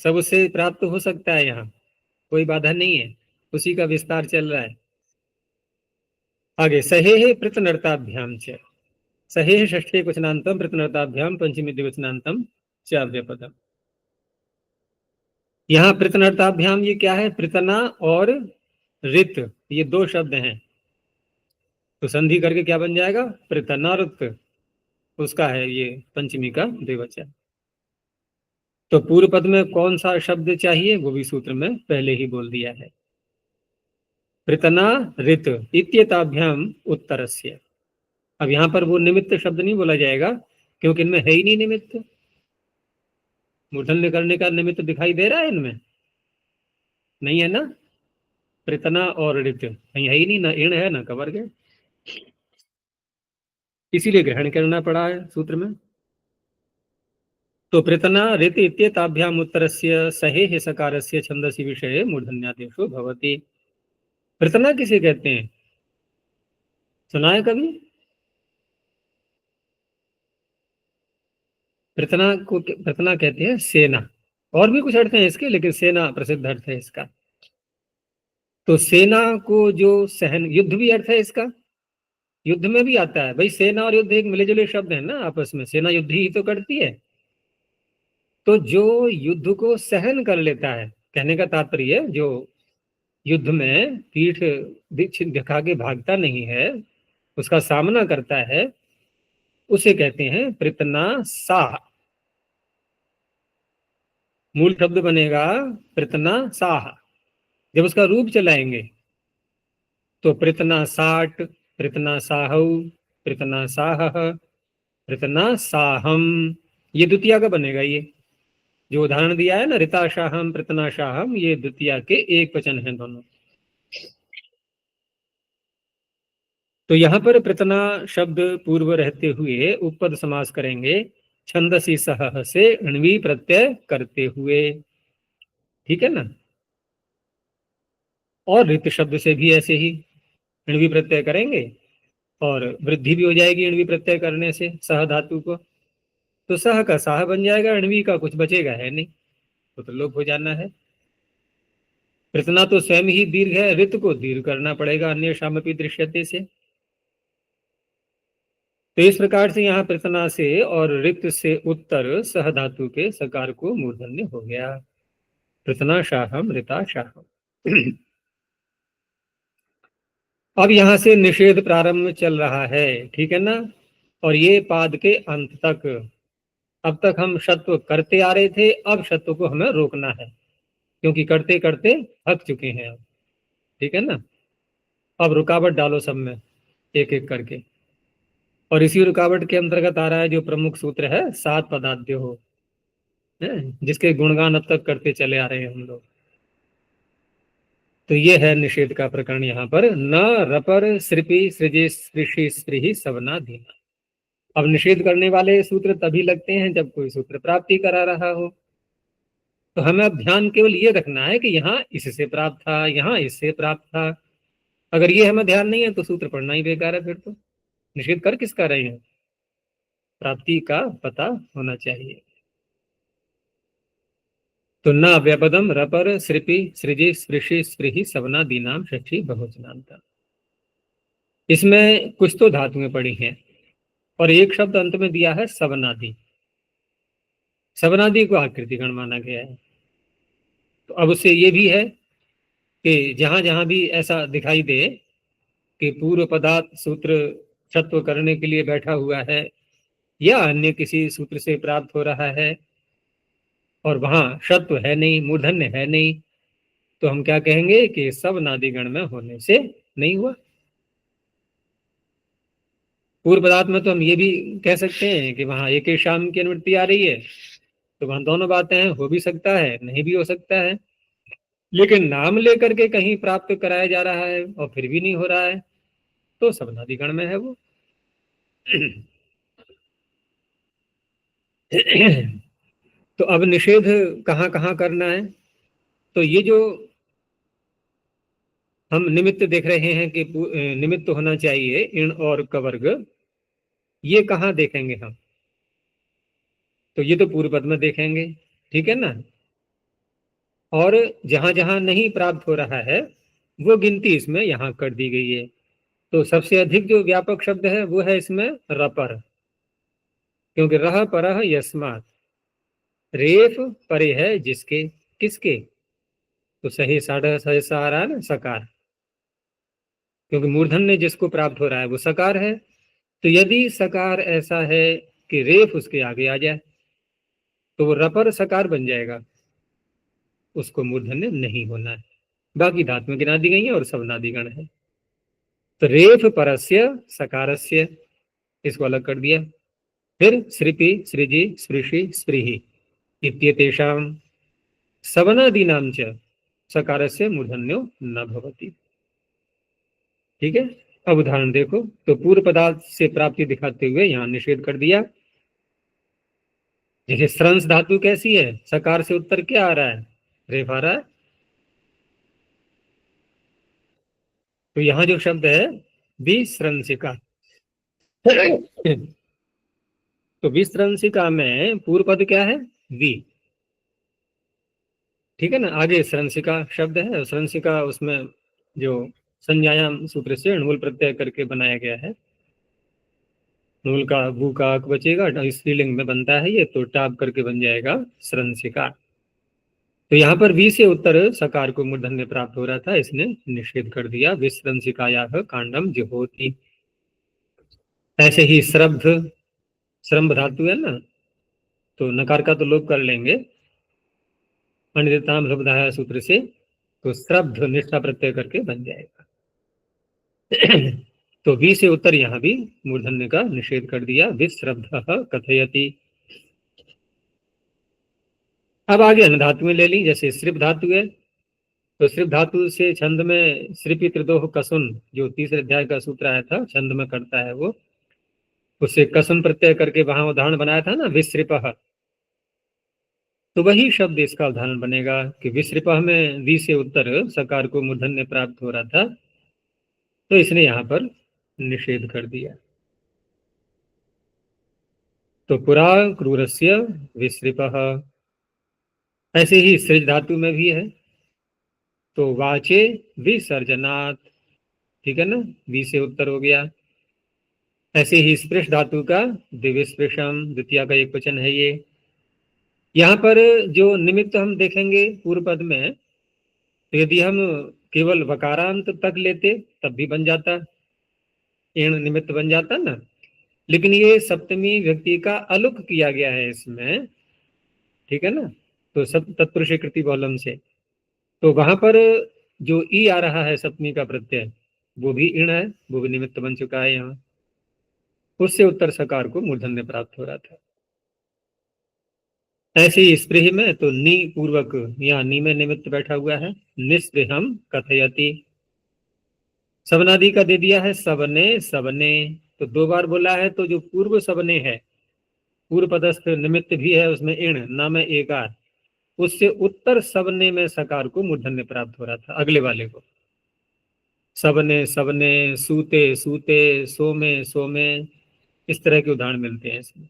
सब उससे प्राप्त हो सकता है, यहाँ कोई बाधा नहीं है, उसी का विस्तार चल रहा है। आगे सहेह प्रतनर्ताभ्याम च, सहेह षष्ठे क्वचनान्तम प्रतनर्ताभ्याम पंचमी द्विवचनान्तम च अव्यपदम। यहाँ प्रतनर्ताभ्याम ये क्या है? प्रतना और रित, ये दो शब्द हैं, तो संधि करके क्या बन जाएगा? प्रतनर्त, उसका है ये पंचमी का द्विवचन। तो पूर्व पद में कौन सा शब्द चाहिए वो भी सूत्र में पहले ही बोल दिया है, प्रतना ऋत इत्येताभ्याम उत्तरस्य। अब यहाँ पर वो निमित्त शब्द नहीं बोला जाएगा, क्योंकि इनमें है ही नहीं निमित्त। मूर्धन्य करने का निमित्त दिखाई दे रहा है इनमें? नहीं है ना। प्रतना और ऋत कहीं है ही नहीं, ना इण है ना कवर्ग है, इसीलिए ग्रहण करना पड़ा है सूत्र में। तो प्रतना ऋत इत्येताभ्याम उत्तरस्य सहेह सकारस्य छंदसि विषये मूर्धन्यादेशो भवति। प्रतना किसे कहते हैं? सुना है कभी? प्रतना कहते हैं सेना। और भी कुछ अर्थ हैं इसके, लेकिन सेना प्रसिद्ध अर्थ है इसका। तो सेना को जो सहन, युद्ध भी अर्थ है इसका, युद्ध में भी आता है भाई। सेना और युद्ध एक मिले जुले शब्द है ना आपस में, सेना युद्ध ही तो करती है। तो जो युद्ध को सहन कर लेता है, कहने का तात्पर्य जो युद्ध में पीठ दिखा के भागता नहीं है, उसका सामना करता है, उसे कहते हैं पृतना साह। मूल शब्द बनेगा पृतना साह। जब उसका रूप चलाएंगे तो पृतना साठ, पृतना साहु, पृतना साह, पृतना साहम, ये द्वितीया का बनेगा। ये जो उदाहरण दिया है ना, ऋताशाहम पृतनाशाहम, ये द्वितीया के एक वचन हैं दोनों। तो यहाँ पर पृतना शब्द पूर्व रहते हुए उपपद समास करेंगे, छंदसी सह से अण्वी प्रत्यय करते हुए। ठीक है ना। और ऋत शब्द से भी ऐसे ही अण्वी प्रत्यय करेंगे और वृद्धि भी हो जाएगी अण्वी प्रत्यय करने से सह धातु को। तो सह का साह बन जाएगा, अण्वी का कुछ बचेगा है नहीं, तो लोप हो जाना है। पृतना तो स्वयं ही दीर्घ है, ऋत को दीर्घ करना पड़ेगा अन्य शामपी दृश्यते से। तो इस प्रकार से यहाँ पृतना से और ऋत से उत्तर सह धातु के सकार को मूर्धन्य हो गया। पृतना शाहम ऋता शाहम। अब यहां से निषेध प्रारंभ चल रहा है, ठीक है ना। और ये पाद के अंत तक, अब तक हम शत्व करते आ रहे थे, अब शत्व को हमें रोकना है, क्योंकि करते करते थक चुके हैं अब। ठीक है ना। अब रुकावट डालो सब में एक एक करके। और इसी रुकावट के अंतर्गत आ रहा है जो प्रमुख सूत्र है, सात पदाद्य हो, है, जिसके गुणगान अब तक करते चले आ रहे हैं हम लोग। तो ये है निषेध का प्रकरण यहाँ पर, न रपर सृपि सृजि सृषि स्पृहि सवना धीना। अब निषेध करने वाले सूत्र तभी लगते हैं जब कोई सूत्र प्राप्ति करा रहा हो। तो हमें अब ध्यान केवल ये रखना है कि यहाँ इससे प्राप्त था, यहाँ इससे प्राप्त था। अगर ये हमें ध्यान नहीं है तो सूत्र पढ़ना ही बेकार है। फिर तो निषेध कर किसका रहे हैं, प्राप्ति का पता होना चाहिए। तो न व्यपदम रपर सृपि सृजि स्पृशि स्पृहि सवना दीनाम षष्ठी बहुवचनांत। इसमें कुछ तो धातुएं पड़ी हैं और एक शब्द अंत में दिया है सवनादि। सवनादि को आकृति गण माना गया है। तो अब उससे ये भी है कि जहां जहां भी ऐसा दिखाई दे कि पूर्व पदार्थ सूत्र सत्व करने के लिए बैठा हुआ है या अन्य किसी सूत्र से प्राप्त हो रहा है और वहां सत्व है नहीं, मूर्धन्य है नहीं, तो हम क्या कहेंगे कि सब नादिगण में होने से नहीं हुआ। पूर्व पदार्थ में तो हम ये भी कह सकते हैं कि वहां एक ही शाम की अनुवृत्ति आ रही है, तो वहां दोनों बातें हैं, हो भी सकता है नहीं भी हो सकता है। लेकिन नाम लेकर के कहीं प्राप्त कराया जा रहा है और फिर भी नहीं हो रहा है, तो सबनाधिगण में है वो। तो अब निषेध कहाँ कहाँ करना है, तो ये जो हम निमित्त देख रहे हैं कि निमित्त होना चाहिए इण और कवर्ग, ये कहाँ देखेंगे हम, तो ये तो पूर्व पद में देखेंगे। ठीक है ना। और जहां जहां नहीं प्राप्त हो रहा है वो गिनती इसमें यहां कर दी गई है। तो सबसे अधिक जो व्यापक शब्द है वो है इसमें रपर, क्योंकि रह परह यस्मात्, रेफ परे है जिसके, किसके, तो सही साढ़े सहसा आ रहा है ना सकार, क्योंकि मूर्धन्य जिसको प्राप्त हो रहा है वो सकार है। तो यदि सकार ऐसा है कि रेफ उसके आगे आ जाए तो वो रपर सकार बन जाएगा, उसको मूर्धन्य नहीं होना है। बाकी धातुएं गिना दी गई हैं और सब नादिगण है। तो रेफ परस्य सकारस्य, इसको अलग कर दिया। फिर सृपि सृजि स्पृशि स्पृहि इत्येतेषां सवनादीनां च सकारस्य मूर्धन्यो न भवति। ठीक है। अब उदाहरण देखो, तो पूर्व पदार्थ से प्राप्ति दिखाते हुए यहाँ निषेध कर दिया। जैसे स्रंस धातु कैसी है, सकार से उत्तर क्या आ रहा है, रेफ आ रहा है। तो यहाँ जो शब्द है विस्रंसिका, तो विस्रंसिका में पूर्व पद क्या है, वी। ठीक है ना। आगे स्रंसिका शब्द है, स्रंसिका उसमें जो संज्ञायाम सूत्र से अणुल प्रत्यय करके बनाया गया है, नूल का गु का अक बचेगा, स्त्रीलिंग में बनता है ये, तो टाप करके बन जाएगा स्रंसिका। तो यहाँ पर वी से उत्तर सकार को मूर्धन्य प्राप्त हो रहा था, इसने निषेध कर दिया। विस्रंसिकायाः कांडम जिहोति। ऐसे ही श्रब्ध, श्रम्भ धातु है ना, तो नकार का तो लोप कर लेंगे अनिदिताम शब्दाया सूत्र से, तो श्रब्ध निष्ठा प्रत्यय करके बन जाएगा। तो वी से उत्तर यहाँ भी मूर्धन्य का निषेध कर दिया, विश्रब्ध कथयति। अब आगे अन्य धातुएं ले ली, जैसे श्रिप धातु है, तो श्रिप धातु से छंद में श्रिपि त्रिदोह कसुन, जो तीसरे अध्याय का सूत्र आया था, छंद में करता है वो, उससे कसुन प्रत्यय करके वहां उदाहरण बनाया था ना, विश्रिपः, तो वही शब्द इसका उदाहरण बनेगा कि विश्रिपः में वी से उत्तर सकार को मूर्धन्य प्राप्त हो रहा था, तो इसने यहाँ पर निषेध कर दिया। तो पुरा क्रूरस्य विश्रिपः, ऐसे ही सृज धातु में भी है, तो वाचे विसर्जनात्, ठीक है ना, वी से उत्तर हो गया। ऐसे ही स्पृश धातु का दिविस्पृशम, द्वितीय का एक वचन है ये। यहाँ पर जो निमित्त हम देखेंगे पूर्व पद में, तो यदि हम केवल वकारांत तक लेते तब भी बन जाता, एण निमित्त बन जाता ना, लेकिन ये सप्तमी व्यक्ति का अलुक किया गया है इसमें, ठीक है ना, तो सब तत्पुरुष कृति बहुलम से, तो वहां पर जो ई आ रहा है सप्तमी का प्रत्यय, वो भी इण है, वो भी निमित्त बन चुका है यहाँ, उससे उत्तर सकार को मूर्धन्य प्राप्त हो रहा था। ऐसे ही स्पृह में तो नी पूर्वक, यहाँ नी में निमित्त बैठा हुआ है, निस्पृहम कथयति, सबनादि का दे दिया है सबने सबने, तो दो बार बोला है, तो जो पूर्व सबने है, पूर्व पदस्थ निमित्त भी है उसमें इण न में एकार, उससे उत्तर सबने में सकार को मूर्धन्य प्राप्त हो रहा था, अगले वाले को, सबने सबने, सूते सूते, सोमे सोमे, इस तरह के उदाहरण मिलते हैं इसमें।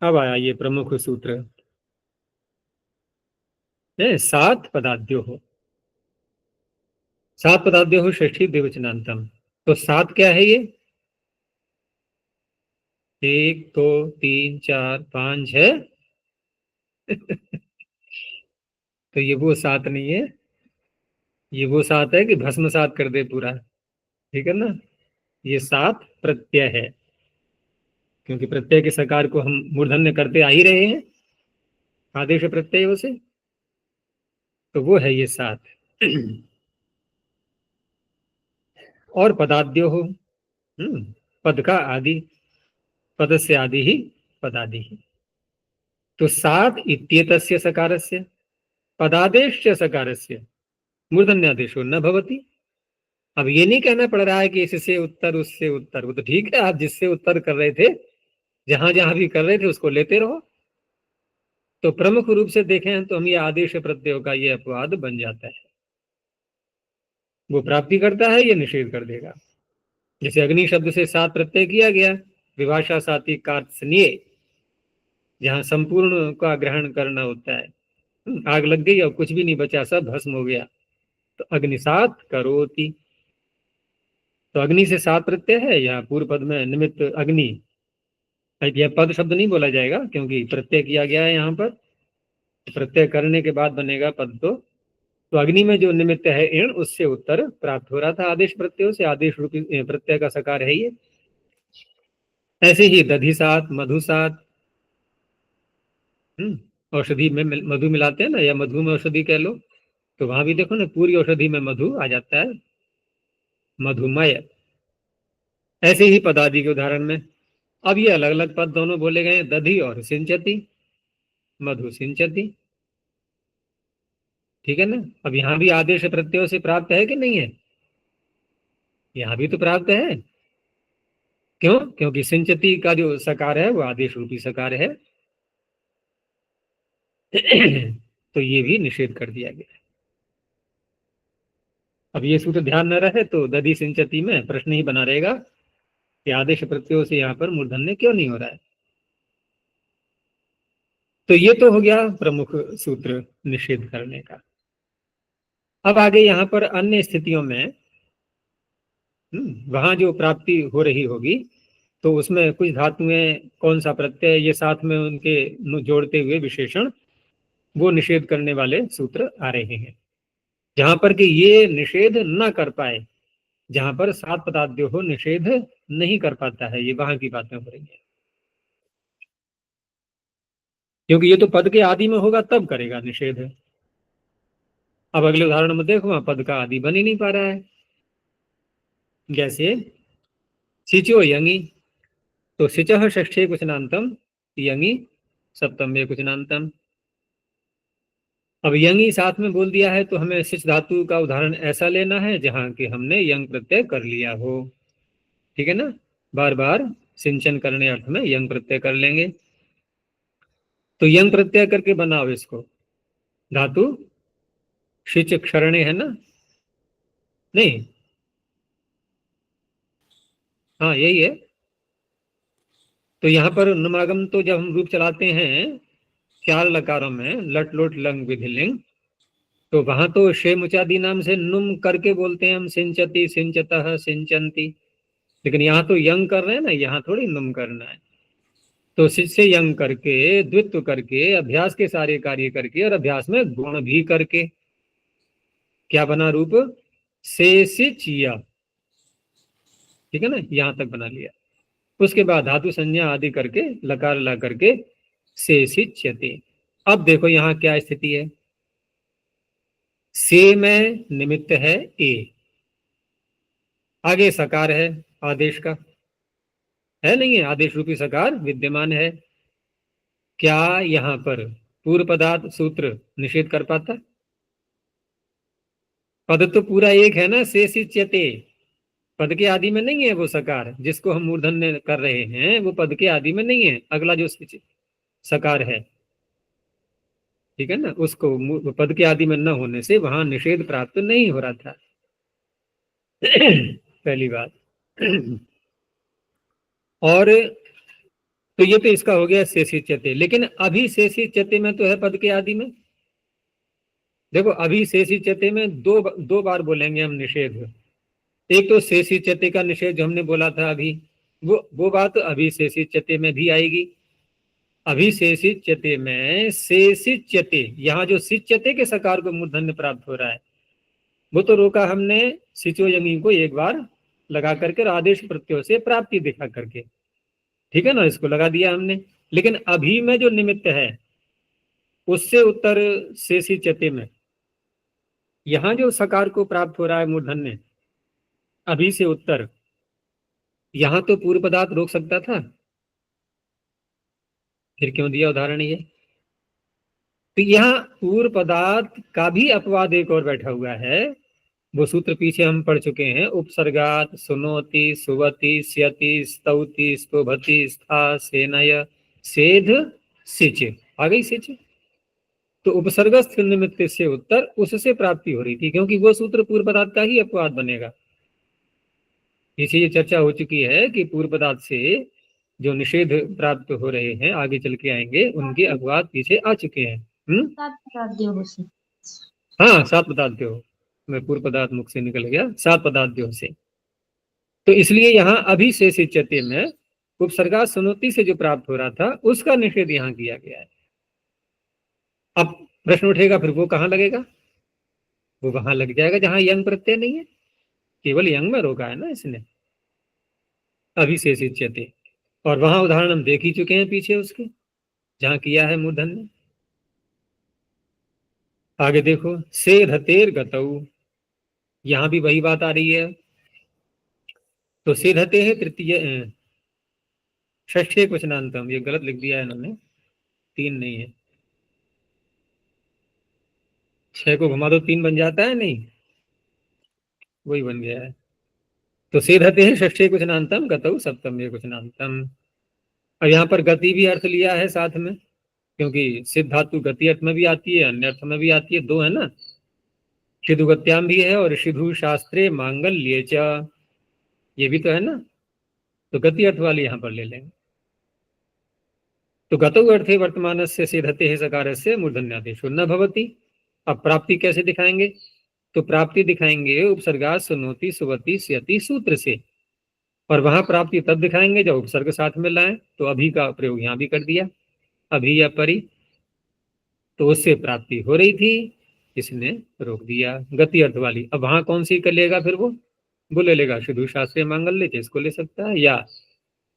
अब आया ये प्रमुख सूत्र है, सात पदाद्यो हो, सात पदाद्यो हो षष्ठी द्विवचनांतम, तो सात क्या है ये, एक दो तीन चार पांच छह, तो ये वो सात नहीं है, ये वो सात है कि भस्म सात कर दे पूरा, ठीक है ना, ये सात प्रत्यय है, क्योंकि प्रत्यय के सकार को हम मूर्धन्य करते आ ही रहे हैं, आदेश प्रत्यय से, तो वो है ये सात। और पदाद्यो हो, पद का आदि, पद से आदि ही पदादि ही, तो सात इत्येतस्य सकारस्य पदादेश सकारस्य मूर्धन्यादेशो न भवति। अब ये नहीं कहना पड़ रहा है कि इससे उत्तर उससे उत्तर, वो तो ठीक है, आप जिससे उत्तर कर रहे थे, जहां जहां भी कर रहे थे उसको लेते रहो, तो प्रमुख रूप से देखें तो हम ये आदेश प्रत्ययों का ये अपवाद बन जाता है, वो प्राप्ति करता है, ये निषेध कर देगा। जैसे अग्नि शब्द से सात प्रत्यय किया गया, विभाषा साति कार्त्सनीय, जहां संपूर्ण का ग्रहण करना होता है, आग लग गई और कुछ भी नहीं बचा, सब भस्म हो गया, तो अग्नि सात करोति, तो अग्नि से सात प्रत्यय है, यहाँ पूर्व पद में निमित्त अग्नि, यह पद शब्द नहीं बोला जाएगा क्योंकि प्रत्यय किया गया है यहाँ पर, प्रत्यय करने के बाद बनेगा पद, तो अग्नि में जो निमित्त है इण, उससे उत्तर प्राप्त हो रहा था आदेश प्रत्ययों से, आदेश रूपी प्रत्यय का सकार है ये। ऐसे ही दधि सात, मधु सात, औषधि में मधु मिलाते हैं ना, या मधु में औषधि कह लो, तो वहां भी देखो ना, पूरी औषधि में मधु आ जाता है, मधुमय। ऐसे ही पदादि के उदाहरण में, अब ये अलग अलग पद दोनों बोले गए, दधि और सिंचती, मधु सिंचती, ठीक है ना। अब यहाँ भी आदेश प्रत्ययों से प्राप्त है कि नहीं है, यहाँ भी तो प्राप्त है, क्यों, क्योंकि सिंचती का जो सकार है वो आदेश रूपी सकार है। तो ये भी निषेध कर दिया गया। अब ये सूत्र ध्यान न रहे तो दधि सिंचती में प्रश्न ही बना रहेगा कि आदेश प्रत्ययों से यहाँ पर मूर्धन्य क्यों नहीं हो रहा है। तो ये तो हो गया प्रमुख सूत्र निषेध करने का। अब आगे यहाँ पर अन्य स्थितियों में वहां जो प्राप्ति हो रही होगी, तो उसमें कुछ धातुएं, कौन सा प्रत्यय, ये साथ में उनके जोड़ते हुए विशेषण, वो निषेध करने वाले सूत्र आ रहे हैं। जहां पर कि ये निषेध न कर पाए, जहां पर सात पदार्थ हो निषेध नहीं कर पाता है, ये वहां की बातें हो रही है। क्योंकि ये तो पद के आदि में होगा तब करेगा निषेध। अब अगले उदाहरण में देखो, वहां पद का आदि बन ही नहीं पा रहा है। जैसे सिचो यंगी, तो सिचह षष्ठे क्वचनांतम, यंगी सप्तमे क्वचनांतम। अब यंगी साथ में बोल दिया है, तो हमें सिच धातु का उदाहरण ऐसा लेना है जहां कि हमने यंग प्रत्यय कर लिया हो। ठीक है ना, बार बार सिंचन करने अर्थ में यंग प्रत्यय कर लेंगे। तो यंग प्रत्यय करके बनाओ इसको, धातु शिच क्षरणे है ना, नहीं, हाँ यही है। तो यहाँ पर नुमागम तो जब हम रूप चलाते हैं चार लकारों में, लट लोट लंग विधिलिंग, तो वहां तो शे मुचादी नाम से नुम करके बोलते हैं हम, सिंचती सिंचतः सिंचंती। लेकिन यहाँ तो यंग कर रहे हैं ना, यहाँ थोड़ी नुम करना है। तो सिच से यंग करके, द्वित्व करके, अभ्यास के सारे कार्य करके, और अभ्यास में गुण भी करके क्या बना रूप, से सिच य। ठीक है ना, यहां तक बना लिया। उसके बाद धातु संज्ञा आदि करके लकार ला करके से सिच्यते। अब देखो यहां क्या स्थिति है, से में निमित्त है ए, आगे सकार है आदेश का, है नहीं है, आदेश रूपी सकार विद्यमान है। क्या यहां पर पूर्व पदार्थ सूत्र निषेध कर पाता? पद तो पूरा एक है ना, से सिच्यते, पद के आदि में नहीं है वो सकार, जिसको हम मूर्धन्य कर रहे हैं वो पद के आदि में नहीं है, अगला जो सकार है। ठीक है ना, उसको पद के आदि में न होने से वहां निषेध प्राप्त नहीं हो रहा था। पहली बात। और तो ये तो इसका हो गया शेषिच्यते, लेकिन अभी शेषिच्यते में तो है पद के आदि में। देखो अभी शेषिच्यते में दो दो बार बोलेंगे हम निषेध। एक तो शेषिच्यते का निषेध जो हमने बोला था अभी, वो बात अभी शेषिच्यते में भी आएगी। अभी शेषिच्यते में शेषिच्यते, यहाँ जो सिच्यते के सकार को मूर्धन्य प्राप्त हो रहा है, वो तो रोका हमने सिचो यंगी को एक बार लगा करके और आदेश प्रत्ययों से प्राप्ति दिखा करके। ठीक है ना, इसको लगा दिया हमने। लेकिन अभी में जो निमित्त है उससे उत्तर शेषिच्यते में, यहां जो सकार को प्राप्त हो रहा है मूर्धन्य, अभी से उत्तर, यहां तो पूर्व पदार्थ रोक सकता था, फिर क्यों दिया उदाहरण ये? तो यहाँ पूर्व पदार्थ का भी अपवाद एक और बैठा हुआ है। वो सूत्र पीछे हम पढ़ चुके हैं, उपसर्गात सुनोति सुवति स्यति स्तौति स्तोभति स्था सेनय सेध सिच, आ गई सिच। तो उपसर्गस्थ निमित्त से उत्तर उससे प्राप्ति हो रही थी, क्योंकि वो सूत्र पूर्व पदार्थ का ही अपवाद बनेगा। पीछे ये चर्चा हो चुकी है कि पूर्व पदार्थ से जो निषेध प्राप्त हो रहे हैं आगे चल के आएंगे, उनके अपवाद पीछे आ चुके हैं। हाँ, सात पदार्थ हो, मैं पूर्व पदार्थ मुख से निकल गया, सात पदार्थ से। तो इसलिए यहाँ अभी शेषिच्यते में उपसर्गा सुनोति से जो प्राप्त हो रहा था उसका निषेध यहाँ किया गया है। अब प्रश्न उठेगा फिर वो कहाँ लगेगा? वो वहां लग जाएगा जहां यंग प्रत्यय नहीं है, केवल यंग में रोका है ना इसने, अभी शेषिच्यते। और वहां उदाहरण हम देख ही चुके हैं पीछे उसके, जहां किया है मूर्धन्य। आगे देखो, से धतेर गतऊ, यहां भी वही बात आ रही है। तो से धते है तृतीय षष्ठे क्वचनांतम, ये गलत लिख दिया है इन्होंने, तीन नहीं है, छह को घुमा दो तीन बन जाता है, नहीं वही बन गया है। तो सीधते हैं षष्ठे क्वचनांतम गतौ सप्तमे क्वचनांतम। और यहाँ पर गति भी अर्थ लिया है साथ में, क्योंकि सिद्ध धातु गति अर्थ में भी आती है, अन्य अर्थ में भी आती है, दो है ना, शिधु गत्याम भी है और शिधु शास्त्रे मांगल्ये च, ये भी तो है ना। तो गति अर्थ वाली यहाँ पर ले लेंगे। तो गतौ अर्थे वर्तमान से सिद्धते है सकार से मूर्धन्यादेशो न भवति। अब प्राप्ति कैसे दिखाएंगे? तो प्राप्ति दिखाएंगे उपसर्गा सुनोति सुवति स्यति सूत्र से, और वहां प्राप्ति तब दिखाएंगे जब उपसर्ग साथ में लाएं। तो अभी का प्रयोग यहां भी कर दिया, अभी या परी, तो उससे प्राप्ति हो रही थी। इसने रोक दिया, गति अर्थ वाली। अब वहां कौन सी कर लेगा फिर वो ले लेगा शुद्ध शास्त्रीय मांगल्य, इसको ले सकता है, या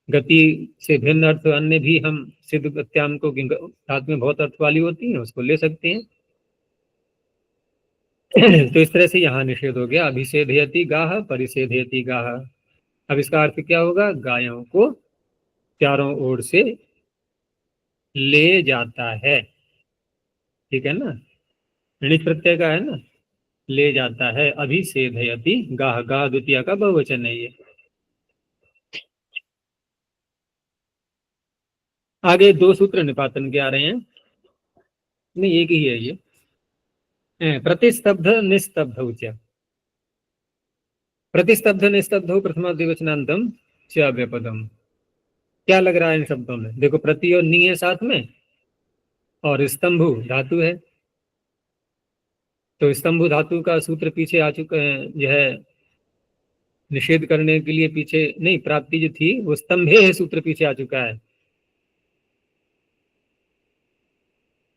गति से भिन्न अर्थ अन्य भी हम सिद्ध प्रत्याम को धातु में बहुत अर्थ वाली होती है उसको ले सकते हैं। तो इस तरह से यहाँ निषेध हो गया, अभिषेधयति गाह परिषेधयति गाह। अब इसका अर्थ क्या होगा, गायों को चारों ओर से ले जाता है, ठीक है ना, णित प्रत्यय का है ना, ले जाता है। अभिषेधयति गाह, गाह द्वितीय का बहुवचन है ये। आगे दो सूत्र निपातन के आ रहे हैं, नहीं एक ही है ये। प्रतिस्तब्ध निस्तब्ध उच्य, प्रतिस्तब्ध निस्तब्ध प्रथमा द्विवचनांतम च व्यपदम। क्या लग रहा है इन शब्दों में, देखो प्रति और नी है साथ में, और स्तंभु धातु है। तो स्तंभु धातु का सूत्र पीछे आ चुका है, यह निषेध करने के लिए पीछे नहीं, प्राप्ति जो थी वो स्तंभे है, सूत्र पीछे आ चुका है।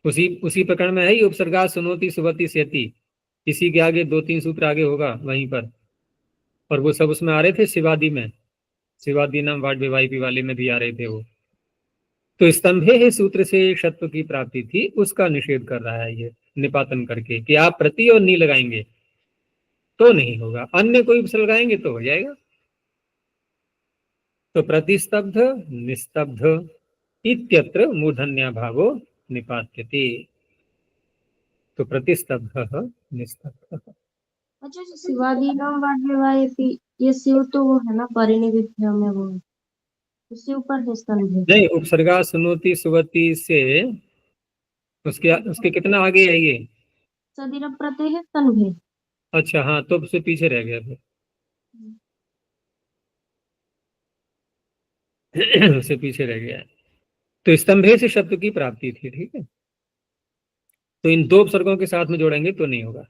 उसी प्रकरण में है ही, उपसर्गा सुनोति सुवति सेति, इसी के आगे दो तीन सूत्र आगे होगा वहीं पर, और वो सब उसमें आ रहे थे शिवादि में, शिवादि नाम वाट विवाहिपी वाले में भी आ रहे थे वो। तो स्तंभे है सूत्र से शत्व की प्राप्ति थी, उसका निषेध कर रहा है ये निपातन करके, कि आप प्रति और नी लगाएंगे तो नहीं होगा, अन्य कोई उपसर्ग लगाएंगे तो हो जाएगा। तो प्रतिस्तब्ध निस्तब्ध इत्यत्र मूर्धन्या भावो निपात्यते। तो प्रतिस्तब्ध निस्तब्ध।
अच्छा, शिवादीनाम वाग्यवायपि, ये शिव तो वो है ना परिनिविध्य में, वो उसके ऊपर है स्तंभ।
नहीं, उपसर्गा सुनोति सुवति से उसके कितना आगे है ये,
सदीर प्रत्यय है स्तंभ।
अच्छा हाँ, तो उससे पीछे रह गया फिर। उससे पीछे रह गया है। तो स्तंभे से शब्द की प्राप्ति थी, ठीक है। तो इन दो उपसर्गों के साथ में जोड़ेंगे तो नहीं होगा,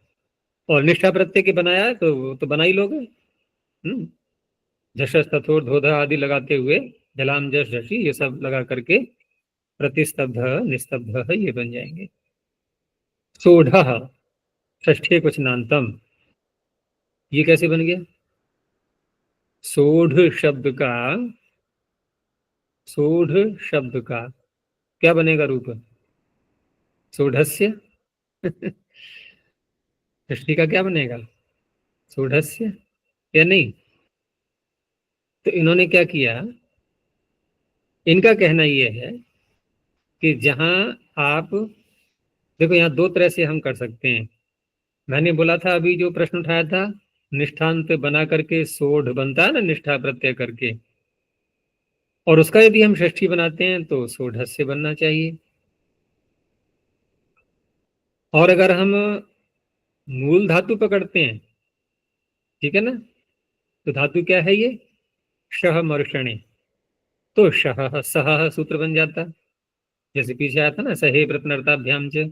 और निष्ठा प्रत्यय के बनाया है तो वो तो बना ही लोगे। झषस तथोर धोधा आदि लगाते हुए, जलाम जश झसी ये सब लगा करके प्रतिस्तब्ध निस्तब्ध ये बन जाएंगे। सोढ़ षष्ठे कुछ नान्तम, ये कैसे बन गया, सोढ़ शब्द का, सोढ़ शब्द का क्या बनेगा रूप, सोढ़स्य। षष्ठी का क्या बनेगा, सोढ़स्य या नहीं। तो इन्होंने क्या किया, इनका कहना यह है कि जहां आप देखो, यहाँ दो तरह से हम कर सकते हैं। मैंने बोला था अभी जो प्रश्न उठाया था, निष्ठांत बना करके सोढ़ बनता है ना निष्ठा प्रत्यय करके, और उसका यदि हम षष्ठी बनाते हैं तो सोढ़स्य बनना चाहिए। और अगर हम मूल धातु पकड़ते हैं, ठीक है ना, तो धातु क्या है ये, शह मर्षणे, तो शह सह सूत्र बन जाता, जैसे पीछे आया था ना, सहे प्रत्नर्ताभ्याम च,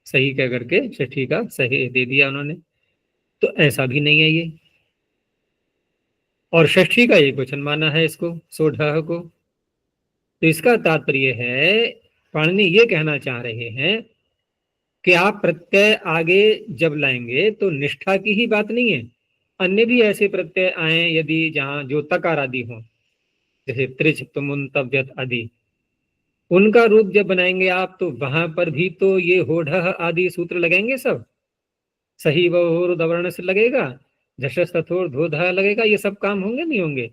सही कह करके षष्ठी का सहे दे दिया उन्होंने। तो ऐसा भी नहीं है ये, और षष्ठी का एक वचन माना है इसको, सोढ़ को। तो इसका तात्पर्य है, पाणिनि ये कहना चाह रहे हैं कि आप प्रत्यय आगे जब लाएंगे तो निष्ठा की ही बात नहीं है, अन्य भी ऐसे प्रत्यय आए यदि जहां जो तकार आदि हो, जैसे त्रिच तुमुन तव्यत आदि, उनका रूप जब बनाएंगे आप तो वहां पर भी तो ये होढ़ आदि सूत्र लगेंगे सब, सही व दवर्ण से लगेगा, झषस तथोर धोधा लगेगा, ये सब काम होंगे नहीं होंगे,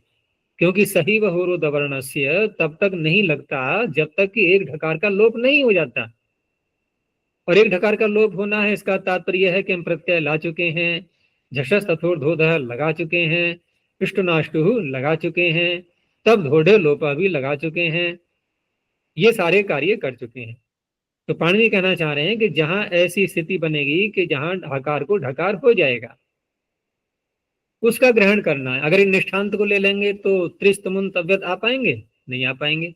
क्योंकि सही व होरो दवर्णस्य तब तक नहीं लगता जब तक कि एक ढकार का लोप नहीं हो जाता। और एक ढकार का लोप होना है, इसका तात्पर्य है कि हम प्रत्यय ला चुके हैं, झषस तथोर धोधा लगा चुके हैं, इष्टनाष्टु लगा चुके हैं, तब धोढ़े लोपा भी लगा चुके हैं, ये सारे कार्य कर चुके हैं। तो पाणिनि कहना चाह रहे हैं कि जहां ऐसी स्थिति बनेगी कि जहां ढकार को ढकार हो जाएगा, उसका ग्रहण करना है। अगर इन निष्ठांत को ले लेंगे तो त्रिस्तमुन तव्यत आ पाएंगे, नहीं आ पाएंगे।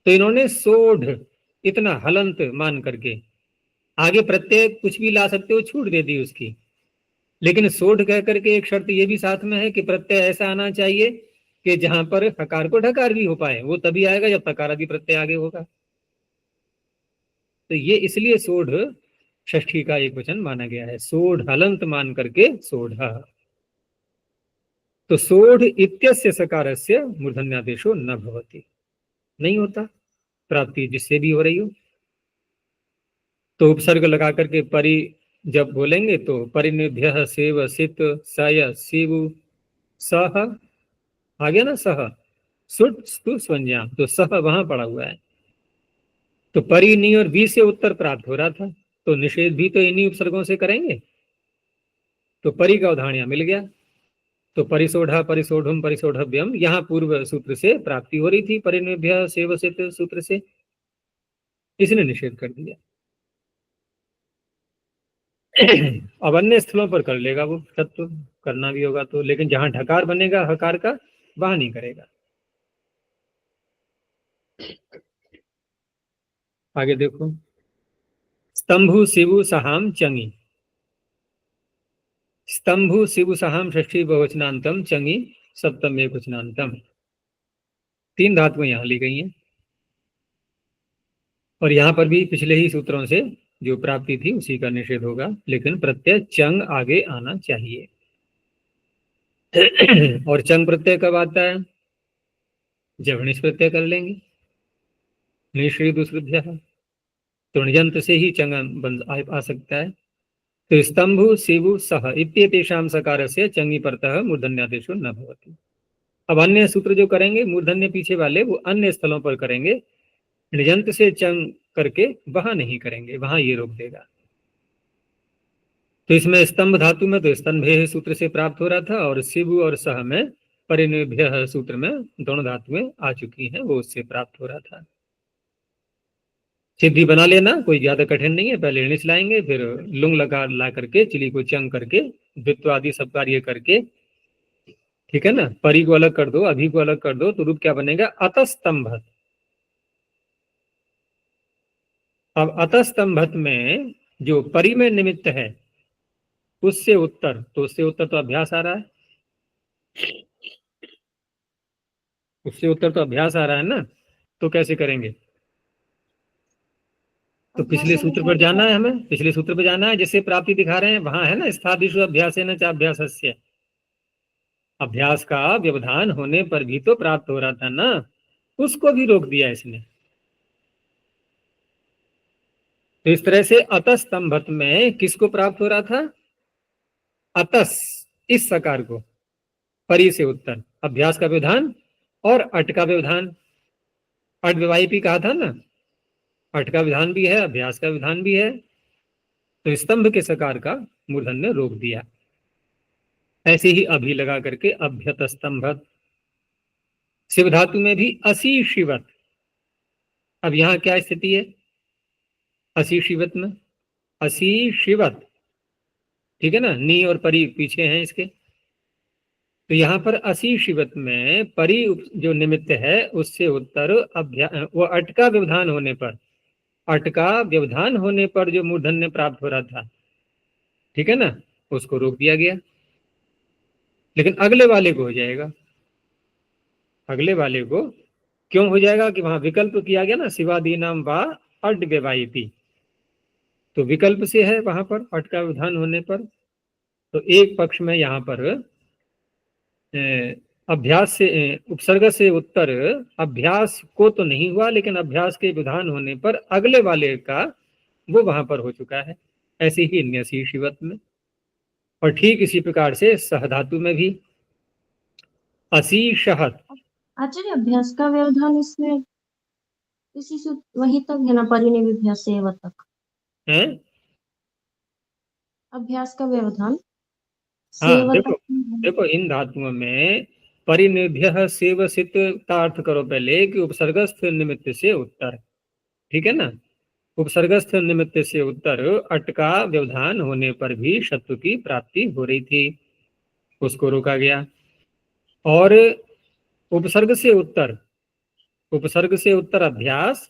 तो इन्होंने सोढ़ इतना हलंत मान करके आगे प्रत्यय कुछ भी ला सकते हो, छूट दे दी उसकी, लेकिन सोढ़ कह करके एक शर्त ये भी साथ में है कि प्रत्यय ऐसा आना चाहिए कि जहां पर हकार को ढकार भी हो पाए, वो तभी आएगा जब तकार आदि प्रत्यय आगे होगा। तो ये इसलिए सोढ़ षष्ठी का एक वचन माना गया है, सोढ़ हलंत मान करके सोढ़। तो सोढ़ इत्यस्य सकारस्य मूर्धन्यादेशो न भवति, नहीं होता, प्राप्ति जिससे भी हो रही हो। तो उपसर्ग लगा करके परि जब बोलेंगे तो परिनिभ्य सेव सित सय शिव सह, आ गया ना, सह सुट स्तु स्वंज्ञा, तो सह वहां पड़ा हुआ है। तो परि नी और बी से उत्तर प्राप्त हो रहा था, तो निषेध भी तो इन्हीं उपसर्गों से करेंगे। तो परि का उदाहरण मिल गया। तो परिसोढ़ा परिसोढ़ुम परिसोढ़व्यम, यहाँ पूर्व सूत्र से प्राप्ति हो रही थी, परिनिभ्य सेवसित सूत्र से, इसने निषेध कर दिया। अब अन्य स्थलों पर कर लेगा वो तत्व, करना भी होगा तो, लेकिन जहां ढकार बनेगा हकार का वहां नहीं करेगा। आगे देखो, स्तंभु शिवु सहाम चंगी, स्तंभु शिवु सहाम षष्ठी बहुवचनांतम चंगी सप्तम एकवचनांतम, 3 धातुएं यहां ली गई हैं। और यहां पर भी पिछले ही सूत्रों से जो प्राप्ति थी उसी का निषेध होगा, लेकिन प्रत्यय चंग आगे आना चाहिए। और चंग प्रत्यय कब आता है? जब निष प्रत्यय कर लेंगे, निश्री दूसरे, तो निजंत से ही चंग आ सकता है। तो स्तंभु शिवु सह इत्येतेषां सकारस्य चंगी परतः मूर्धन्यादेशो न भवति। अब अन्य सूत्र जो करेंगे मूर्धन्य पीछे वाले, वो अन्य स्थलों पर करेंगे, निजंत से चंग करके वहां नहीं करेंगे, वहां ये रोक देगा। तो इसमें स्तंभ धातु में तो स्तंभे सूत्र से प्राप्त हो रहा था, और शिव और सह में परिनिभ्य सूत्र में दोनों धातुएं आ चुकी हैं, वो उससे प्राप्त हो रहा था। सिद्धि बना लेना, कोई ज्यादा कठिन नहीं है। पहले निच लाएंगे, फिर लुंग लगा ला करके चिली को चंग करके द्वित्व आदि सब कार्य करके, ठीक है ना, परी को अलग कर दो, अभी को अलग कर दो, तो रूप क्या बनेगा? अतस्तंभत। अब अतस्तंभत में जो परी में निमित्त है उससे उत्तर, तो उससे उत्तर तो अभ्यास आ रहा है, उससे उत्तर तो अभ्यास आ रहा है ना, तो कैसे करेंगे? तो
अभ्यास
पिछले सूत्र पर जाना है, हमें पिछले सूत्र पर जाना है, जैसे प्राप्ति दिखा रहे हैं वहां है ना, स्थादिशु अभ्यास न चाभ्यासस्य, अभ्यास का व्यवधान होने पर भी तो प्राप्त हो रहा था ना, उसको भी रोक दिया इसने। तो इस तरह से अतस्तंभत में किसको प्राप्त हो रहा था? अतस, इस सकार को, परी से उत्तर, अभ्यास का व्यवधान और अट का व्यवधान। अट विवाहिपी कहा था ना, अट का विधान भी है, अभ्यास का विधान भी है, तो स्तंभ के सकार का मूर्धन्य ने रोक दिया। ऐसे ही अभी लगा करके अभ्यत स्तंभत। शिव धातु में भी असी शिवत। अब यहां क्या स्थिति है? असी शिवत में, असी शिवत, ठीक है ना, नी और परी पीछे हैं इसके। तो यहां पर असी शिवत में परी जो निमित्त है उससे उत्तर वो अट का व्यवधान होने पर, अट का व्यवधान होने पर जो मूर्धन्य प्राप्त हो रहा था, ठीक है ना, उसको रोक दिया गया। लेकिन अगले वाले को हो जाएगा, अगले वाले को क्यों हो जाएगा? कि वहां विकल्प किया गया ना, शिवादीनाम वा अट व्यवायिपी, तो विकल्प से है वहां पर अट का विधान होने पर। तो एक पक्ष में यहां पर अभ्यास से उपसर्ग से उत्तर अभ्यास को तो नहीं हुआ, लेकिन अभ्यास के विधान होने पर अगले वाले का वो वहां पर हो चुका है। ऐसे ही न्यसी शिवत में, और ठीक इसी प्रकार से सहधातु में भी असी शहत।
आचार्य अभ्यास का व्यवधान इसमें इसी से वहीं तक है ना, परिनिभ्य सेव तक
है।
अभ्यास का व्यवधान
हाँ
सेव
देखो,
तक।
देखो इन धातुओं में परिनिभ्य सेवसित का अर्थ करो पहले कि उपसर्गस्थ निमित्त से उत्तर, ठीक है ना, उपसर्गस्थ निमित्त से उत्तर अट का व्यवधान होने पर भी शत्रु की प्राप्ति हो रही थी, उसको रोका गया। और उपसर्ग से उत्तर, उपसर्ग से उत्तर अभ्यास,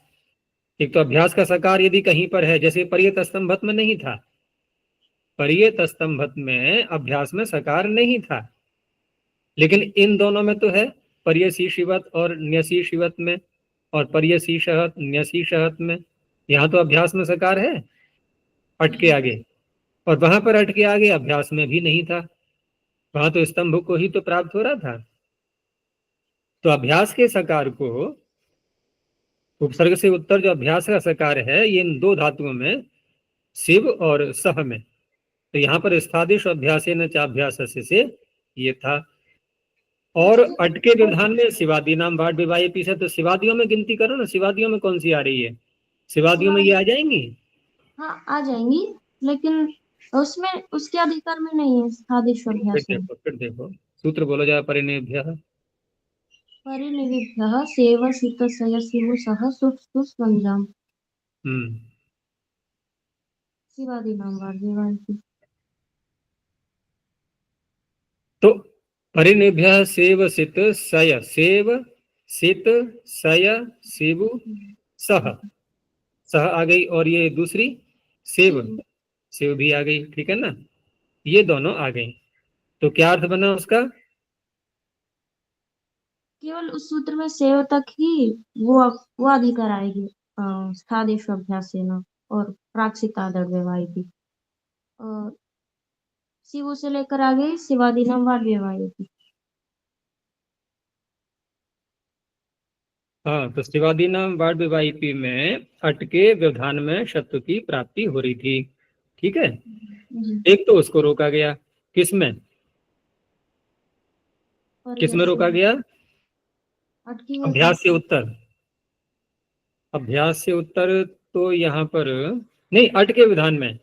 एक तो अभ्यास का सकार यदि कहीं पर है, जैसे परियत स्तंभत में नहीं था, परियत स्तंभत में अभ्यास में सकार नहीं था, लेकिन इन दोनों में तो है, परियसी शिवत और न्यसी शिवत में, और परियसी शहत न्यसी शहत में, यहाँ तो अभ्यास में सकार है। अटके आगे, और वहां पर अटके आगे अभ्यास में भी नहीं था, वहां तो स्तंभ को ही तो प्राप्त हो रहा था। तो अभ्यास के सकार को, उपसर्ग से उत्तर जो अभ्यास का सकार है, ये इन दो धातुओं में, शिव और सह में, तो यहाँ पर स्थादिश अभ्यास न चाभ्यास से ये था। और अटके व्यवधान में शिवादि नाम वाड विवाह पीछे, तो शिवादियों में गिनती करो ना, शिवादियों में कौन सी आ रही है, शिवादियों में ये आ जाएंगी।
हाँ आ जाएंगी, लेकिन उसमें उसके अधिकार में नहीं है स्थादिश अभ्यास में।
फिर देखो सूत्र बोलो जा, परिनिभ्य।
परिनिविभ्यः सेव सित सय शिव सह सुख सुस्वंजाम
हम्म
शिवादीनां वाग्देवायति।
तो परिनिभ्य सेव सित सय, सेव सित सय शिव सह, सह आ गई, और ये दूसरी शिव, शिव भी आ गई, ठीक है ना, ये दोनों आ गई। तो क्या अर्थ बना उसका,
केवल उस सूत्र में सेव तक ही वो अधिकार आएगी स्थादेश अभ्यास से न, और प्राक्षितादर व्यवायति। और शिवो से लेकर आगे शिवादीनां वाड व्यवायति।
हाँ, तो शिवादी नाम वार्ड विवाहिपी में अटके व्यवधान में शत्रु की प्राप्ति हो रही थी, ठीक है।
जी।
एक तो उसको रोका गया, किसमें,
और
किसमें रोका गया,
अटकी
अभ्यास से उत्तर, अभ्यास से उत्तर, तो यहाँ पर नहीं, अटके विधान में,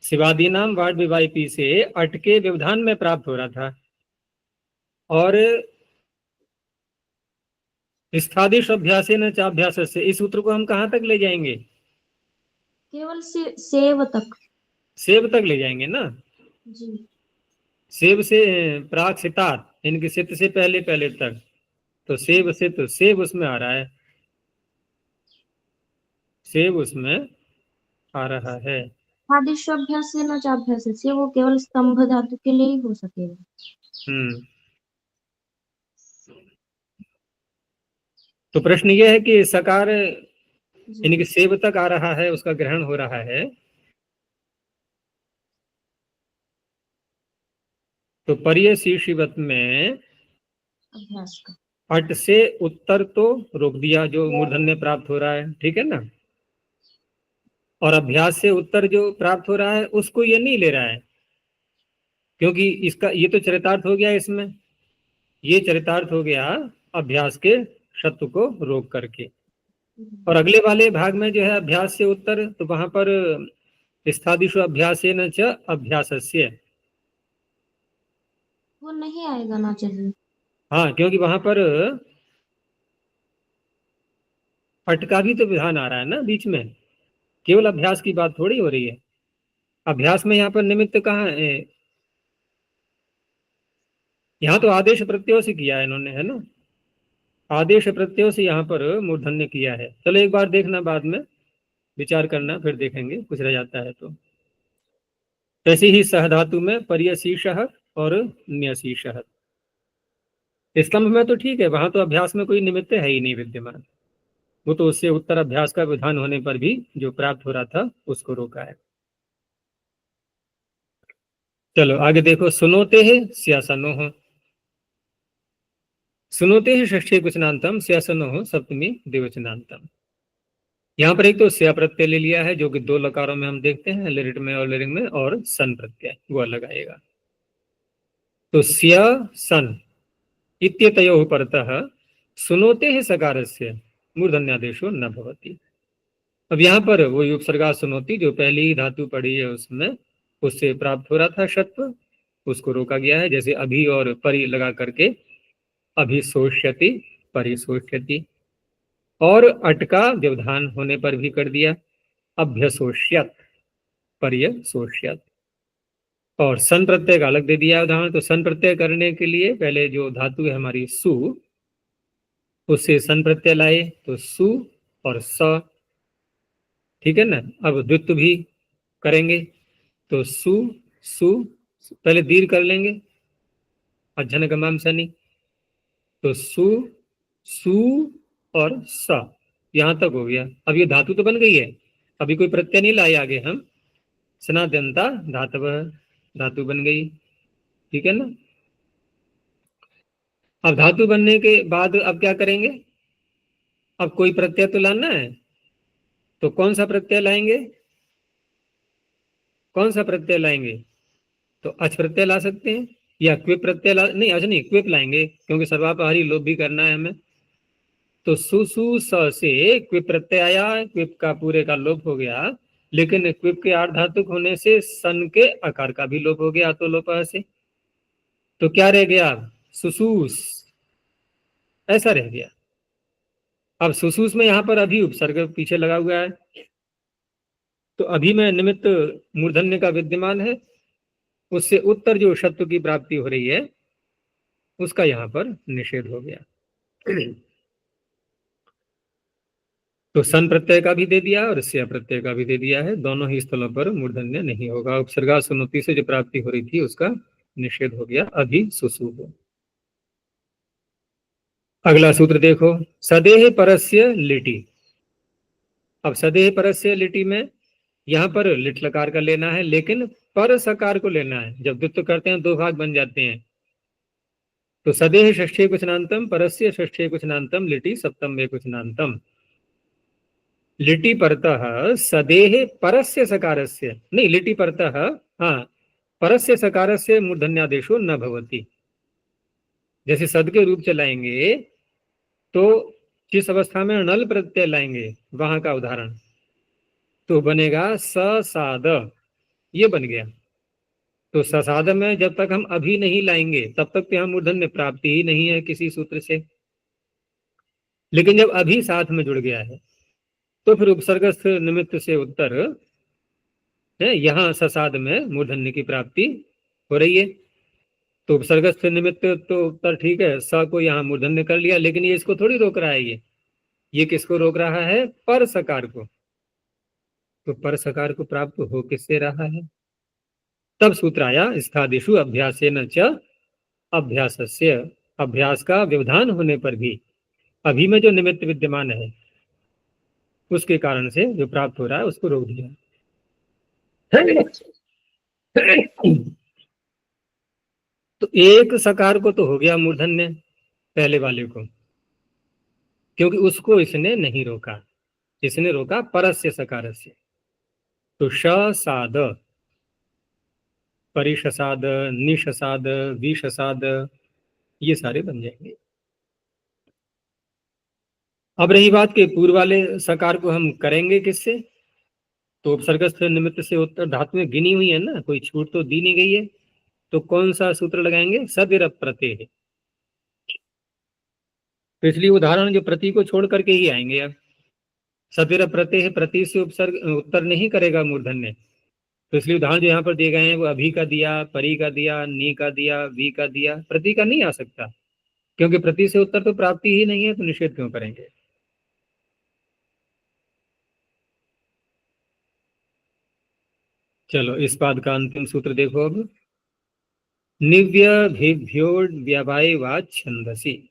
शिवादी नाम वार्ड विवाहिपी से अटके व्यवधान में प्राप्त हो रहा था। और स्थादिश अभ्यास न चाभ्यास से, इस सूत्र को हम कहाँ तक ले जाएंगे,
केवल सेव तक।
सेव तक ले जाएंगे ना,
जी।
सेव से प्राक सितार, इनके सित से पहले पहले तक, तो सेव से, तो सेव उसमें आ रहा है, सेव उसमें आ रहा है।
स्थादिश अभ्यास से न चाभ्यास से वो केवल स्तंभ धातु के लिए ही हो सकेगा।
हम्म तो प्रश्न ये है कि सकार इनके सेव तक आ रहा है, उसका ग्रहण हो रहा है, तो परिय शीर्षिवत में
अभ्यास का
अट से उत्तर तो रोक दिया, जो मूर्धन्य प्राप्त हो रहा है, ठीक है ना, और अभ्यास से उत्तर जो प्राप्त हो रहा है उसको ये नहीं ले रहा है, क्योंकि इसका ये तो चरितार्थ हो गया, इसमें ये चरितार्थ हो गया अभ्यास के शत्रु को रोक करके। और अगले वाले भाग में जो है अभ्यास से उत्तर, तो वहां पर स्थादिशु अभ्यासेन च अभ्यासस्य,
वो नहीं आएगा ना, चाहिए।
हाँ, क्योंकि वहां पर अटका भी तो विधान आ रहा है ना बीच में, केवल अभ्यास की बात थोड़ी हो रही है। अभ्यास में यहाँ पर निमित्त कहाँ है, यहाँ तो आदेश प्रत्यय से किया है इन्होंने, है ना, आदेश प्रत्यय से यहाँ पर मूर्धन्य किया है। चलो एक बार देखना, बाद में विचार करना, फिर देखेंगे कुछ रह जाता है तो। ऐसे ही सहधातु में पर्यशीष और न्यशीष, स्तंभ में तो ठीक है, वहां तो अभ्यास में कोई निमित्त है ही नहीं विद्यमान, वो तो उससे उत्तर अभ्यास का विधान होने पर भी जो प्राप्त हो रहा था उसको रोका है। चलो आगे देखो, सुनोते है स्यासनो हो, सुनोते ही षष्ठी कुचनांतम, स्यासनो हो सप्तमी द्विवचनांतम। यहाँ पर एक तो स्या प्रत्यय ले लिया है, जो कि दो लकारों में हम देखते हैं, लिरिट में और लिरिंग में, और सन प्रत्यय वो अलग आएगा। तो स्या सन इत्यतयोः परतः सुनोते ही सकारस्य मूर्धन्यादेशो न भवति। अब यहाँ पर वो उपसर्गा सुनोती जो पहली ही धातु पड़ी है उसमें, उससे प्राप्त हो रहा था शत्व, उसको रोका गया है, जैसे अभी और परि लगा करके अभिशोष्यति परिशोष्यति, और अटका व्यवधान होने पर भी कर दिया अभ्यसोष्यत पर्यसोष्यत, और सन प्रत्यय का अलग दे दिया उदाहरण। तो सन प्रत्यय करने के लिए पहले जो धातु है हमारी सु, उससे सन प्रत्यय लाए, तो सु और स, ठीक है ना। अब द्वित्व भी करेंगे, तो सु सु, पहले दीर्घ कर लेंगे अज्जन गमाम सनी, तो सु सु और स, यहां तक हो गया। अब ये धातु तो बन गई है, अभी कोई प्रत्यय नहीं लाए आगे हम, स्नाद्यंता धातवः, धातु बन गई। ठीक है ना। अब धातु बनने के बाद अब क्या करेंगे, अब कोई प्रत्यय तो लाना है, तो कौन सा प्रत्यय लाएंगे, कौन सा प्रत्यय लाएंगे, तो अच प्रत्यय ला सकते हैं, या क्विप प्रत्यय ला, नहीं अच नहीं, क्विप लाएंगे, क्योंकि सर्वापहारी लोप भी करना है हमें। तो सु सु स से क्विप प्रत्यय आया, क्विप का पूरे का लोप हो गया, लेकिन क्विप के आठ धातुक होने से सन के आकार का भी लोप हो गया, तो लोप से, तो क्या रह गया, सुसूस, ऐसा रह गया। अब सुसूस में यहां पर अभी उपसर्ग पीछे लगा हुआ है, तो अभी में निमित्त मूर्धन्य का विद्यमान है, उससे उत्तर जो शब्द की प्राप्ति हो रही है उसका यहां पर निषेध हो गया। तो सन प्रत्यय का भी दे दिया और स्या प्रत्यय का भी दे दिया है, दोनों ही स्थलों पर मूर्धन्य नहीं होगा। उपसर्गा सुनोति से जो प्राप्ति हो रही थी उसका निषेध हो गया, अभी सुसु हो। अगला सूत्र देखो, सदेह परस्य लिटि। अब सदेह परस्य लिटि में यहां पर लिट लकार का लेना है, लेकिन पर सकार को लेना है। जब द्वित्व करते हैं दो भाग बन जाते हैं, तो सदेह षष्ठे कुचनांतम, परस्य षष्ठे कुचनांतम, लिटि सप्तम कुचनांतम। लिटि परतः सदेह परस्य सकारस्य, नहीं लिटि परतः, हाँ, परस्य सकारस्य मूर्धन्यादेशो न भवति। जैसे सद के रूप चलाएंगे तो जिस अवस्था में नल प्रत्यय लाएंगे वहां का उदाहरण, तो बनेगा ससाद, ये बन गया। तो ससाद में जब तक हम अभी नहीं लाएंगे तब तक तो यहाँ मूर्धन्य प्राप्ति ही नहीं है किसी सूत्र से, लेकिन जब अभी साथ में जुड़ गया है तो फिर उपसर्गस्थ निमित्त से उत्तर है, यहाँ ससाद में मूर्धन्य की प्राप्ति हो रही है। तो उपसर्गस्थ निमित्त तो उत्तर ठीक है, स को यहाँ मूर्धन्य कर लिया, लेकिन ये इसको थोड़ी रोक रहा है, ये किसको रोक रहा है, पर सकार को। तो पर सकार को प्राप्त हो किससे रहा है, तब सूत्र आया स्थादिषु अभ्यासेन च अभ्यासस्य, अभ्यास का व्यवधान होने पर भी अभी में जो निमित्त विद्यमान है उसके कारण से जो प्राप्त हो रहा है उसको रोक दिया। तो एक सकार को तो हो गया मूर्धन्य पहले वाले को, क्योंकि उसको इसने नहीं रोका, इसने रोका परस्य सकारस्य। तो षसाद, परिषसाद, निषसाद, विषसाद, ये सारे बन जाएंगे। अब रही बात के पूर्व वाले सकार को हम करेंगे किससे, तो उपसर्गस्थ निमित्त से उत्तर धातु में गिनी हुई है ना, कोई छूट तो दी नहीं गई है, तो कौन सा सूत्र लगाएंगे, सदिर प्रत्यय। तो इसलिए उदाहरण जो प्रति को छोड़ करके ही आएंगे। अब सदिर प्रत्यय, प्रति से उपसर्ग उत्तर नहीं करेगा मूर्धन्य, तो इसलिए उदाहरण जो यहाँ पर दिए गए हैं वो अभी का दिया, परी का दिया, नी का दिया, वी का दिया, प्रति का नहीं आ सकता, क्योंकि प्रति से उत्तर तो प्राप्ति ही नहीं है, तो निषेध क्यों करेंगे। चलो इस पाद का अंतिम सूत्र देखो अब, निव्यभिभ्योऽव्यवाय छंदसि,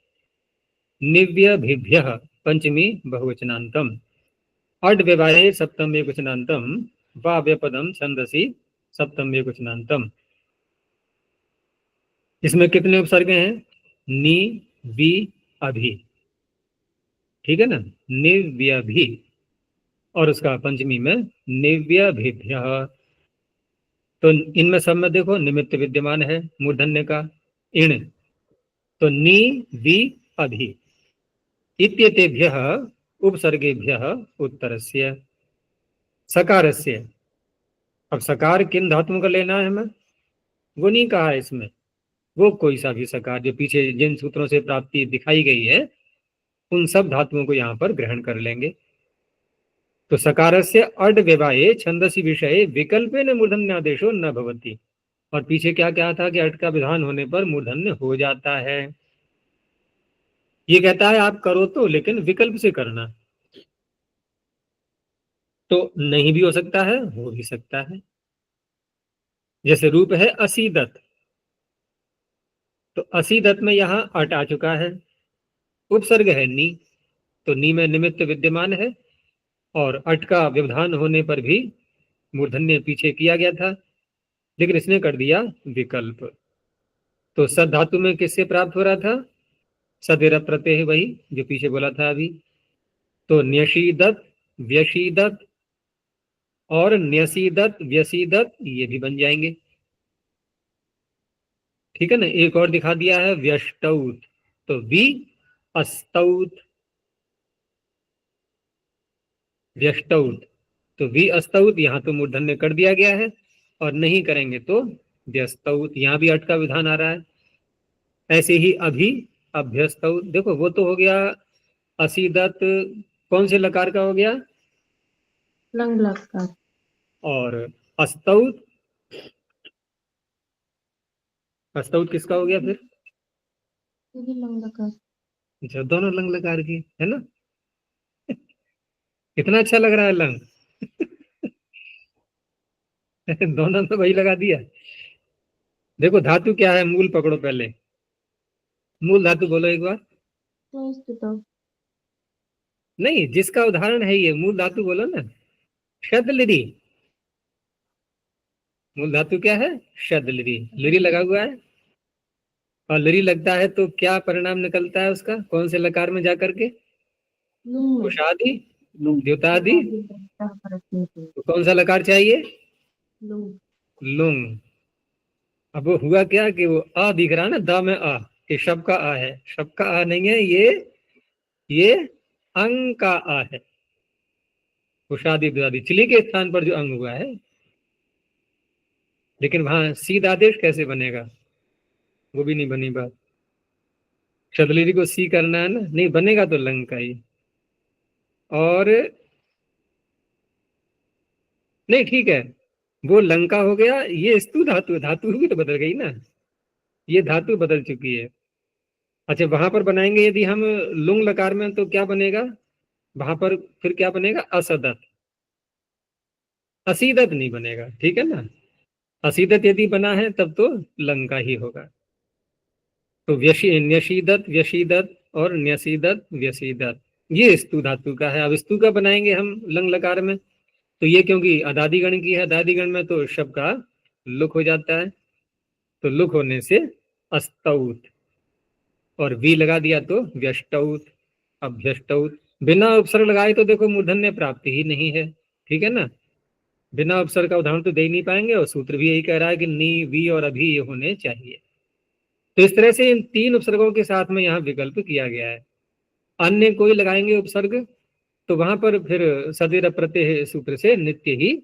निव्यभिभ्यः पंचमी बहुवचनांतम, अड व्यवाये सप्तम एकवचनांतम, वा व्यपदम छंदसि सप्तम एकवचनांतम। इसमें कितने उपसर्ग हैं, नि वि अभि, ठीक है ना, निव्यभि, और उसका पंचमी में निव्यभिभ्यः। तो इनमें सब में देखो निमित्त विद्यमान है मूर्धन्य का, इण, तो नि वि अभि इत्येतेभ्यः उपसर्गेभ्यः उत्तरस्य सकारस्य। अब सकार किन धातुओं का लेना है हमें, वो नहीं कहा है इसमें, वो कोई सा भी सकार जो पीछे जिन सूत्रों से प्राप्ति दिखाई गई है उन सब धातुओं को यहाँ पर ग्रहण कर लेंगे। तो सकारस्य अड व्यवाये छंदसी विषय विकल्पेन मूर्धन्यादेशो न भवति, और पीछे क्या क्या था कि अट का विधान होने पर मूर्धन्य हो जाता है। ये कहता है आप करो तो, लेकिन विकल्प से करना, तो नहीं भी हो सकता है, हो भी सकता है। जैसे रूप है असीदत, तो असीदत में यहां अट आ चुका है, उपसर्ग है नी, तो नी में निमित्त विद्यमान है, और अट का व्यवधान होने पर भी मूर्धन्य पीछे किया गया था, लेकिन इसने कर दिया विकल्प। तो सद धातु में किससे प्राप्त हो रहा था? सदेर प्रत्यय, वही जो पीछे बोला था अभी। तो न्यशीदत, व्यशीदत और न्यसीदत व्यसीदत ये भी बन जाएंगे। ठीक है ना। एक और दिखा दिया है व्यष्टौत, तो वी अस्तौत, व्यष्टौत, तो वी अस्तौत, यहां तो मूर्धन्य कर दिया गया है, और नहीं करेंगे तो व्यस्तौत, यहां भी अट का विधान आ रहा है। ऐसे ही अभी अभ्यस्तौत, देखो वो तो हो गया असीदत, कौन से लकार का हो गया?
लंग लकार।
और अस्तौत, अस्तौत किसका हो गया फिर?
ये भी लंग लकार।
अच्छा, दोनों लंग लकार की है ना। कितना अच्छा लग रहा है लंग। दोनों में वही लगा दिया। देखो धातु क्या है, मूल पकड़ो पहले। मूल धातु बोलो एक बार।
तो इस तो
नहीं, जिसका उदाहरण है ये मूल धातु बोलो ना। शतलिरी, मूल धातु क्या है? शतलिरी, लिरी लगा हुआ है, और लिरी लगता है तो क्या परिणाम निकलता है उसका, कौन से लकार में जाकर के?
लुंग में।
उषादि, द्योतादि।
उपाधि दृष्टा परस्मै से।
तो कौन सा लकार चाहिए?
लुंग।
लुंग। अब वो हुआ क्या कि वो आ दिख रहा है ना, द में आ, ये शब का आ है, शब का आ नहीं है ये अंग का आ है। उषादि द्वादि चिली के स्थान पर जो अंग हुआ है, लेकिन वहां सीध आदेश कैसे बनेगा? वो भी नहीं बनी बात। शतलिरी को सी करना है ना, नहीं बनेगा तो लंग का ही। और नहीं, ठीक है, वो लंका हो गया, ये स्तु धातु, धातु भी तो बदल गई ना, ये धातु बदल चुकी है। अच्छा, वहां पर बनाएंगे यदि हम लुंग लकार में, तो क्या बनेगा वहां पर? फिर क्या बनेगा? असदत, असीदत नहीं बनेगा, ठीक है ना। असीदत यदि बना है तब तो लंका ही होगा। तो न्यशीदत, व्यशीदत और न्यसीदत व्यसीदत, ये स्तु धातु का है। अब स्तु का बनाएंगे हम लंग लकार में, तो ये क्योंकि अदादी गण की है, अदादी गण में तो शब्द का लुक हो जाता है, तो लुक होने से अस्तौत, और वी लगा दिया तो व्यष्टौत, अभ्यष्टौत। बिना उपसर्ग लगाए तो देखो मूर्धन्य प्राप्ति ही नहीं है, ठीक है ना। बिना उपसर्ग का उदाहरण तो दे ही नहीं पाएंगे, और सूत्र भी यही कह रहा है कि नी, वी और अभी ये होने चाहिए। तो इस तरह से इन तीन उपसर्गों के साथ में यहाँ विकल्प किया गया है। अन्य कोई लगाएंगे उपसर्ग, तो वहां पर फिर सदिर प्रत्यय सूत्र से नित्य ही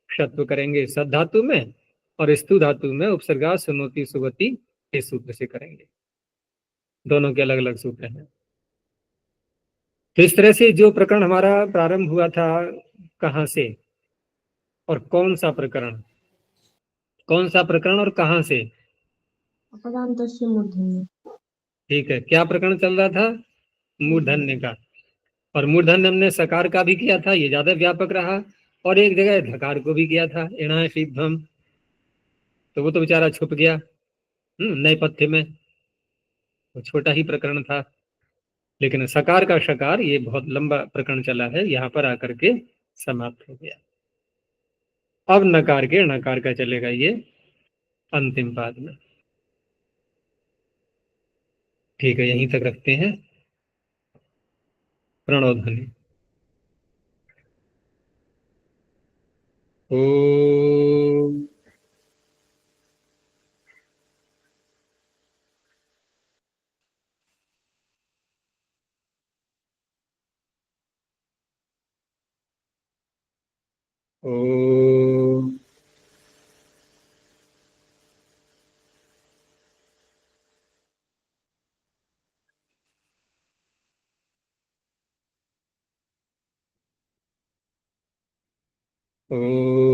क्षत्व करेंगे सद धातु में, और स्तु धातु में उपसर्गा सुनोति सुगति इस सूत्र से करेंगे। दोनों के अलग अलग सूत्र हैं। तो इस तरह से जो प्रकरण हमारा प्रारंभ हुआ था, कहाँ से और कौन सा प्रकरण, कौन सा प्रकरण और कहाँ से?
अपदान्तस्य मूर्धन्य।
ठीक है, क्या प्रकरण चल रहा था? मूर्धन्य का। और मूर्धन्य हमने सकार का भी किया था, ये ज्यादा व्यापक रहा, और एक जगह धकार को भी किया था, इणा शीध्वम, तो वो तो बेचारा छुप गया नए पथ्य में, वो छोटा ही प्रकरण था। लेकिन सकार का शकार ये बहुत लंबा प्रकरण चला है, यहाँ पर आकर के समाप्त हो गया। अब नकार के णकार का चलेगा ये अंतिम पाद में। ठीक है, यहीं तक रखते हैं। प्रणव ध्वनि। ओ ओ ओ